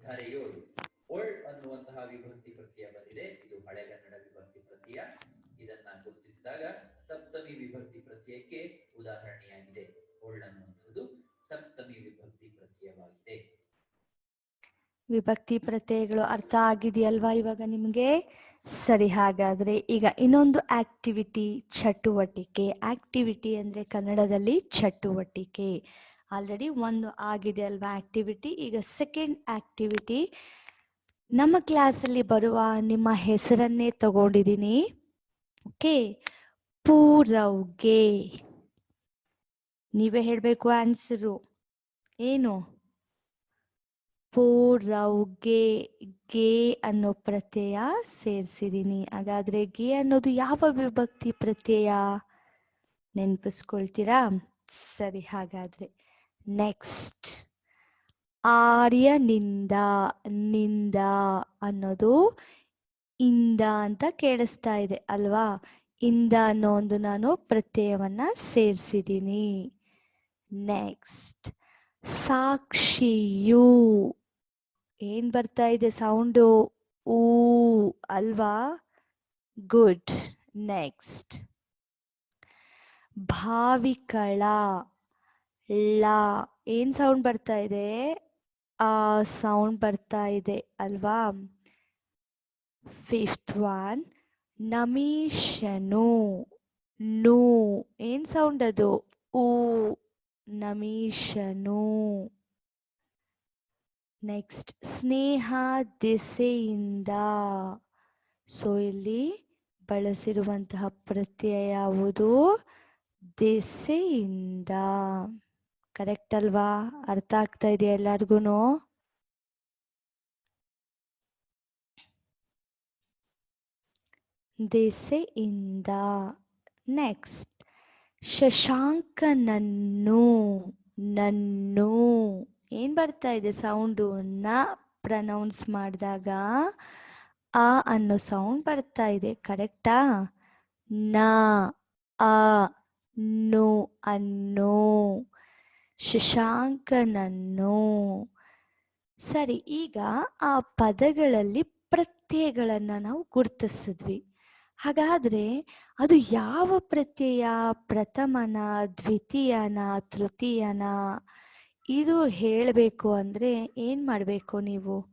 ಧರೆಯೋಳು, ಒಳ್ ಅನ್ನುವಂತಹ ವಿಭಕ್ತಿ ಪ್ರತ್ಯಯ ಬಂದಿದೆ. ಇದು ಹಳೆಗನ್ನಡ ವಿಭಕ್ತಿ ಪ್ರತ್ಯಯ. ಇದನ್ನ ಗುರುತಿಸಿದಾಗ ಸಪ್ತಮಿ ವಿಭಕ್ತಿ ಪ್ರತ್ಯಯಕ್ಕೆ ಉದಾಹರಣೆಯಾಗಿದೆ. ಒಳ್ ಅನ್ನುವಂಥದ್ದು ಸಪ್ತಮಿ ವಿಭಕ್ತಿ ಪ್ರತ್ಯಯವಾಗಿದೆ. ವಿಭಕ್ತಿ ಪ್ರತ್ಯಯಗಳು ಅರ್ಥ ಆಗಿದೆಯಲ್ವಾ ಇವಾಗ ನಿಮಗೆ? ಸರಿ, ಹಾಗಾದ್ರೆ ಈಗ ಇನ್ನೊಂದು ಆಕ್ಟಿವಿಟಿ, ಚಟುವಟಿಕೆ. ಆಕ್ಟಿವಿಟಿ ಅಂದ್ರೆ ಕನ್ನಡದಲ್ಲಿ ಚಟುವಟಿಕೆ. ಆಲ್ರೆಡಿ ಒಂದು ಆಗಿದೆ ಅಲ್ವಾ ಆಕ್ಟಿವಿಟಿ. ಈಗ ಸೆಕೆಂಡ್ ಆಕ್ಟಿವಿಟಿ. ನಮ್ಮ ಕ್ಲಾಸಲ್ಲಿ ಬರುವ ನಿಮ್ಮ ಹೆಸರನ್ನೇ ತಗೊಂಡಿದ್ದೀನಿ. ಓಕೆ, ಪೂರವ್ಗೆ. ನೀವೇ ಹೇಳಬೇಕು ಆನ್ಸರು ಏನು? ಪೂರವ್ಗೆ. ಗೆ ಅನ್ನೋ ಪ್ರತ್ಯಯ ಸೇರಿಸಿದೀನಿ. ಹಾಗಾದ್ರೆ ಗೆ ಅನ್ನೋದು ಯಾವ ವಿಭಕ್ತಿ ಪ್ರತ್ಯಯ ನೆನಪಿಸ್ಕೊಳ್ತೀರಾ? ಸರಿ, ಹಾಗಾದ್ರೆ ನೆಕ್ಸ್ಟ್. ಆರ್ಯನಿಂದ. ನಿಂದ ಅನ್ನೋದು ಇಂದ ಅಂತ ಕೇಳಿಸ್ತಾ ಇದೆ ಅಲ್ವಾ? ಇಂದ ಅನ್ನೋ ಒಂದು ನಾನು ಪ್ರತ್ಯಯವನ್ನ ಸೇರಿಸಿದ್ದೀನಿ. ನೆಕ್ಸ್ಟ್. ಸಾಕ್ಷಿಯು. ಏನ್ ಬರ್ತಾ ಇದೆ ಸೌಂಡು? ಊ ಅಲ್ವಾ? ಗುಡ್. ನೆಕ್ಸ್ಟ್. ಭಾವಿಕಳ. ಳ. ಏನ್ ಸೌಂಡ್ ಬರ್ತಾ ಇದೆ? ಆ ಸೌಂಡ್ ಬರ್ತಾ ಇದೆ ಅಲ್ವಾ? Fifth one. ನಮೀಶನು. ನು. ಏನ್ ಸೌಂಡ್ ಅದು? ಊ. ನಮೀಶನು. ನೆಕ್ಸ್ಟ್. ಸ್ನೇಹ ದಿಸೆಯಿಂದ. ಸೊ ಇಲ್ಲಿ ಬಳಸಿರುವಂತಹ ಪ್ರತ್ಯಯ ಯಾವುದು? ದಿಸೆಯಿಂದ. ಕರೆಕ್ಟ್ ಅಲ್ವಾ? ಅರ್ಥ ಆಗ್ತಾ ಇದೆಯಾ ಎಲ್ಲರಿಗೂ? ದಿಸೆಯಿಂದ. ನೆಕ್ಸ್ಟ್. ಶಶಾಂಕನನ್ನು. ನನ್ನು. ಏನ್ ಬರ್ತಾ ಇದೆ ಸೌಂಡು? ನ ಪ್ರನೌನ್ಸ್ ಮಾಡಿದಾಗ ಆ ಅನ್ನೋ ಸೌಂಡ್ ಬರ್ತಾ ಇದೆ. ಕರೆಕ್ಟಾ? ನ, ಆ, ನು ಅನ್ನೋ. ಶಶಾಂಕನನ್ನು. ಸರಿ, ಈಗ ಆ ಪದಗಳಲ್ಲಿ ಪ್ರತ್ಯಯಗಳನ್ನ ನಾವು ಗುರುತಿಸಿದ್ವಿ. ಹಾಗಾದ್ರೆ ಅದು ಯಾವ ಪ್ರತ್ಯಯ? ಪ್ರಥಮನ, ದ್ವಿತೀಯನ, ತೃತೀಯನ? ಇದು ಹೇಳಬೇಕು ಅಂದ್ರೆ ಏನ್ ಮಾಡಬೇಕು ನೀವು?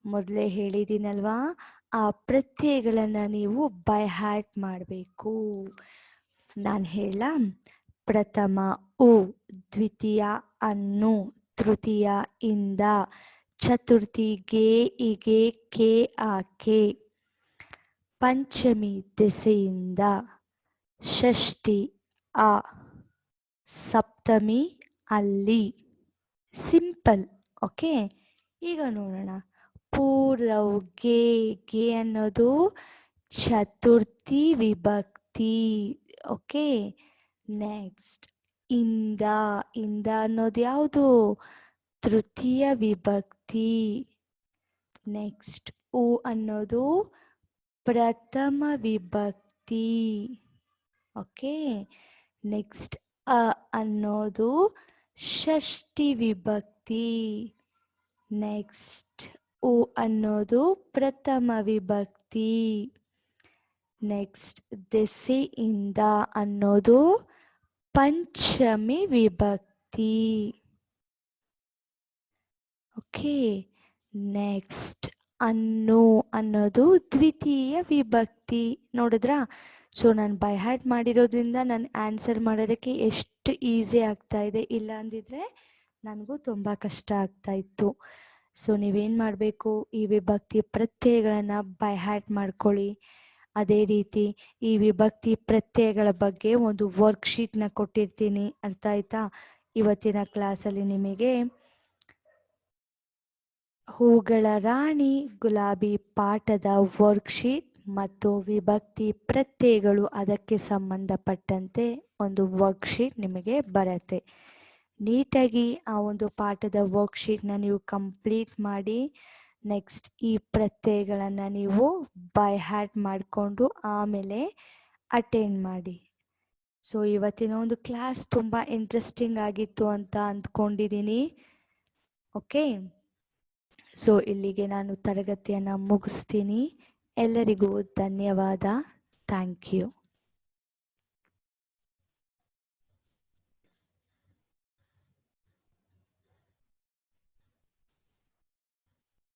ಮೊದಲೇ ಹೇಳಿದ್ದೀನಲ್ವಾ, ಆ ಪ್ರತ್ಯಯಗಳನ್ನ ನೀವು ಬೈ ಹ್ಯಾಟ್ ಮಾಡಬೇಕು. ನಾನು ಹೇಳ. ಪ್ರಥಮ ಉ, ದ್ವಿತೀಯ ಅನ್ನು, ತೃತೀಯ ಇಂದ, ಚತುರ್ಥಿ ಗೆ, ಇಗೆ, ಕೆ, ಆಕೆ, ಪಂಚಮಿ ದಿಸೆಯಿಂದ, ಷಷ್ಠಿ ಆ, ಸಪ್ತಮಿ ಅಲ್ಲಿ. ಸಿಂಪಲ್. ಓಕೆ, ಈಗ ನೋಡೋಣ. ಪೂರವ್ಗೆ. ಗೆ ಅನ್ನೋದು ಚತುರ್ಥಿ ವಿಭಕ್ತಿ. ಓಕೆ. ನೆಕ್ಸ್ಟ್. ಇಂದ. ಇಂದ ಅನ್ನೋದು ಯಾವುದು? ತೃತೀಯ ವಿಭಕ್ತಿ. ನೆಕ್ಸ್ಟ್. ಉ ಅನ್ನೋದು ಪ್ರಥಮ ವಿಭಕ್ತಿ. ಓಕೆ. ನೆಕ್ಸ್ಟ್. ಅ ಅನ್ನೋದು ಷಷ್ಠಿ ವಿಭಕ್ತಿ. ನೆಕ್ಸ್ಟ್. ಉ ಅನ್ನೋದು ಪ್ರಥಮ ವಿಭಕ್ತಿ. ನೆಕ್ಸ್ಟ್. ದೆಸೆಯಿಂದ ಅನ್ನೋದು ಪಂಚಮಿ ವಿಭಕ್ತಿ. ಓಕೆ. ನೆಕ್ಸ್ಟ್. ಅನ್ನು ಅನ್ನೋದು ದ್ವಿತೀಯ ವಿಭಕ್ತಿ. ನೋಡಿದ್ರಾ? ಸೊ ನಾನು ಬೈ ಹ್ಯಾಟ್ ಮಾಡಿರೋದ್ರಿಂದ ನಾನು ಆನ್ಸರ್ ಮಾಡೋದಕ್ಕೆ ಎಷ್ಟು ಈಸಿ ಆಗ್ತಾ ಇದೆ. ಇಲ್ಲ ಅಂದಿದ್ರೆ ನನಗೂ ತುಂಬ ಕಷ್ಟ ಆಗ್ತಾ ಇತ್ತು. ಸೊ ನೀವೇನು ಮಾಡಬೇಕು, ಈ ವಿಭಕ್ತಿ ಪ್ರತ್ಯಯಗಳನ್ನು ಬೈ ಹ್ಯಾಟ್ ಮಾಡ್ಕೊಳ್ಳಿ. ಅದೇ ರೀತಿ ಈ ವಿಭಕ್ತಿ ಪ್ರತ್ಯಯಗಳ ಬಗ್ಗೆ ಒಂದು ವರ್ಕ್ಶೀಟ್ನ ಕೊಟ್ಟಿರ್ತೀನಿ, ಅರ್ಥ ಆಯ್ತಾ? ಇವತ್ತಿನ ಕ್ಲಾಸಲ್ಲಿ ನಿಮಗೆ ಹೂಗಳ ರಾಣಿ ಗುಲಾಬಿ ಪಾಠದ ವರ್ಕ್ಶೀಟ್ ಮತ್ತು ವಿಭಕ್ತಿ ಪ್ರತ್ಯಯಗಳು ಅದಕ್ಕೆ ಸಂಬಂಧಪಟ್ಟಂತೆ ಒಂದು ವರ್ಕ್ಶೀಟ್ ನಿಮಗೆ ಬರುತ್ತೆ. ನೀಟಾಗಿ ಆ ಒಂದು ಪಾಠದ ವರ್ಕ್ಶೀಟ್ನ ನೀವು ಕಂಪ್ಲೀಟ್ ಮಾಡಿ ನೆಕ್ಸ್ಟ್ ಈ ಪ್ರತ್ಯಯಗಳನ್ನು ನೀವು ಬೈ ಹ್ಯಾಟ್ ಮಾಡಿಕೊಂಡು ಆಮೇಲೆ ಅಟೆಂಡ್ ಮಾಡಿ. ಸೊ ಇವತ್ತಿನ ಒಂದು ಕ್ಲಾಸ್ ತುಂಬ ಇಂಟ್ರೆಸ್ಟಿಂಗ್ ಆಗಿತ್ತು ಅಂತ ಅಂದ್ಕೊಂಡಿದ್ದೀನಿ. ಓಕೆ, ಸೊ ಇಲ್ಲಿಗೆ ನಾನು ತರಗತಿಯನ್ನು ಮುಗಿಸ್ತೀನಿ. ಎಲ್ಲರಿಗೂ ಧನ್ಯವಾದ. Thank you.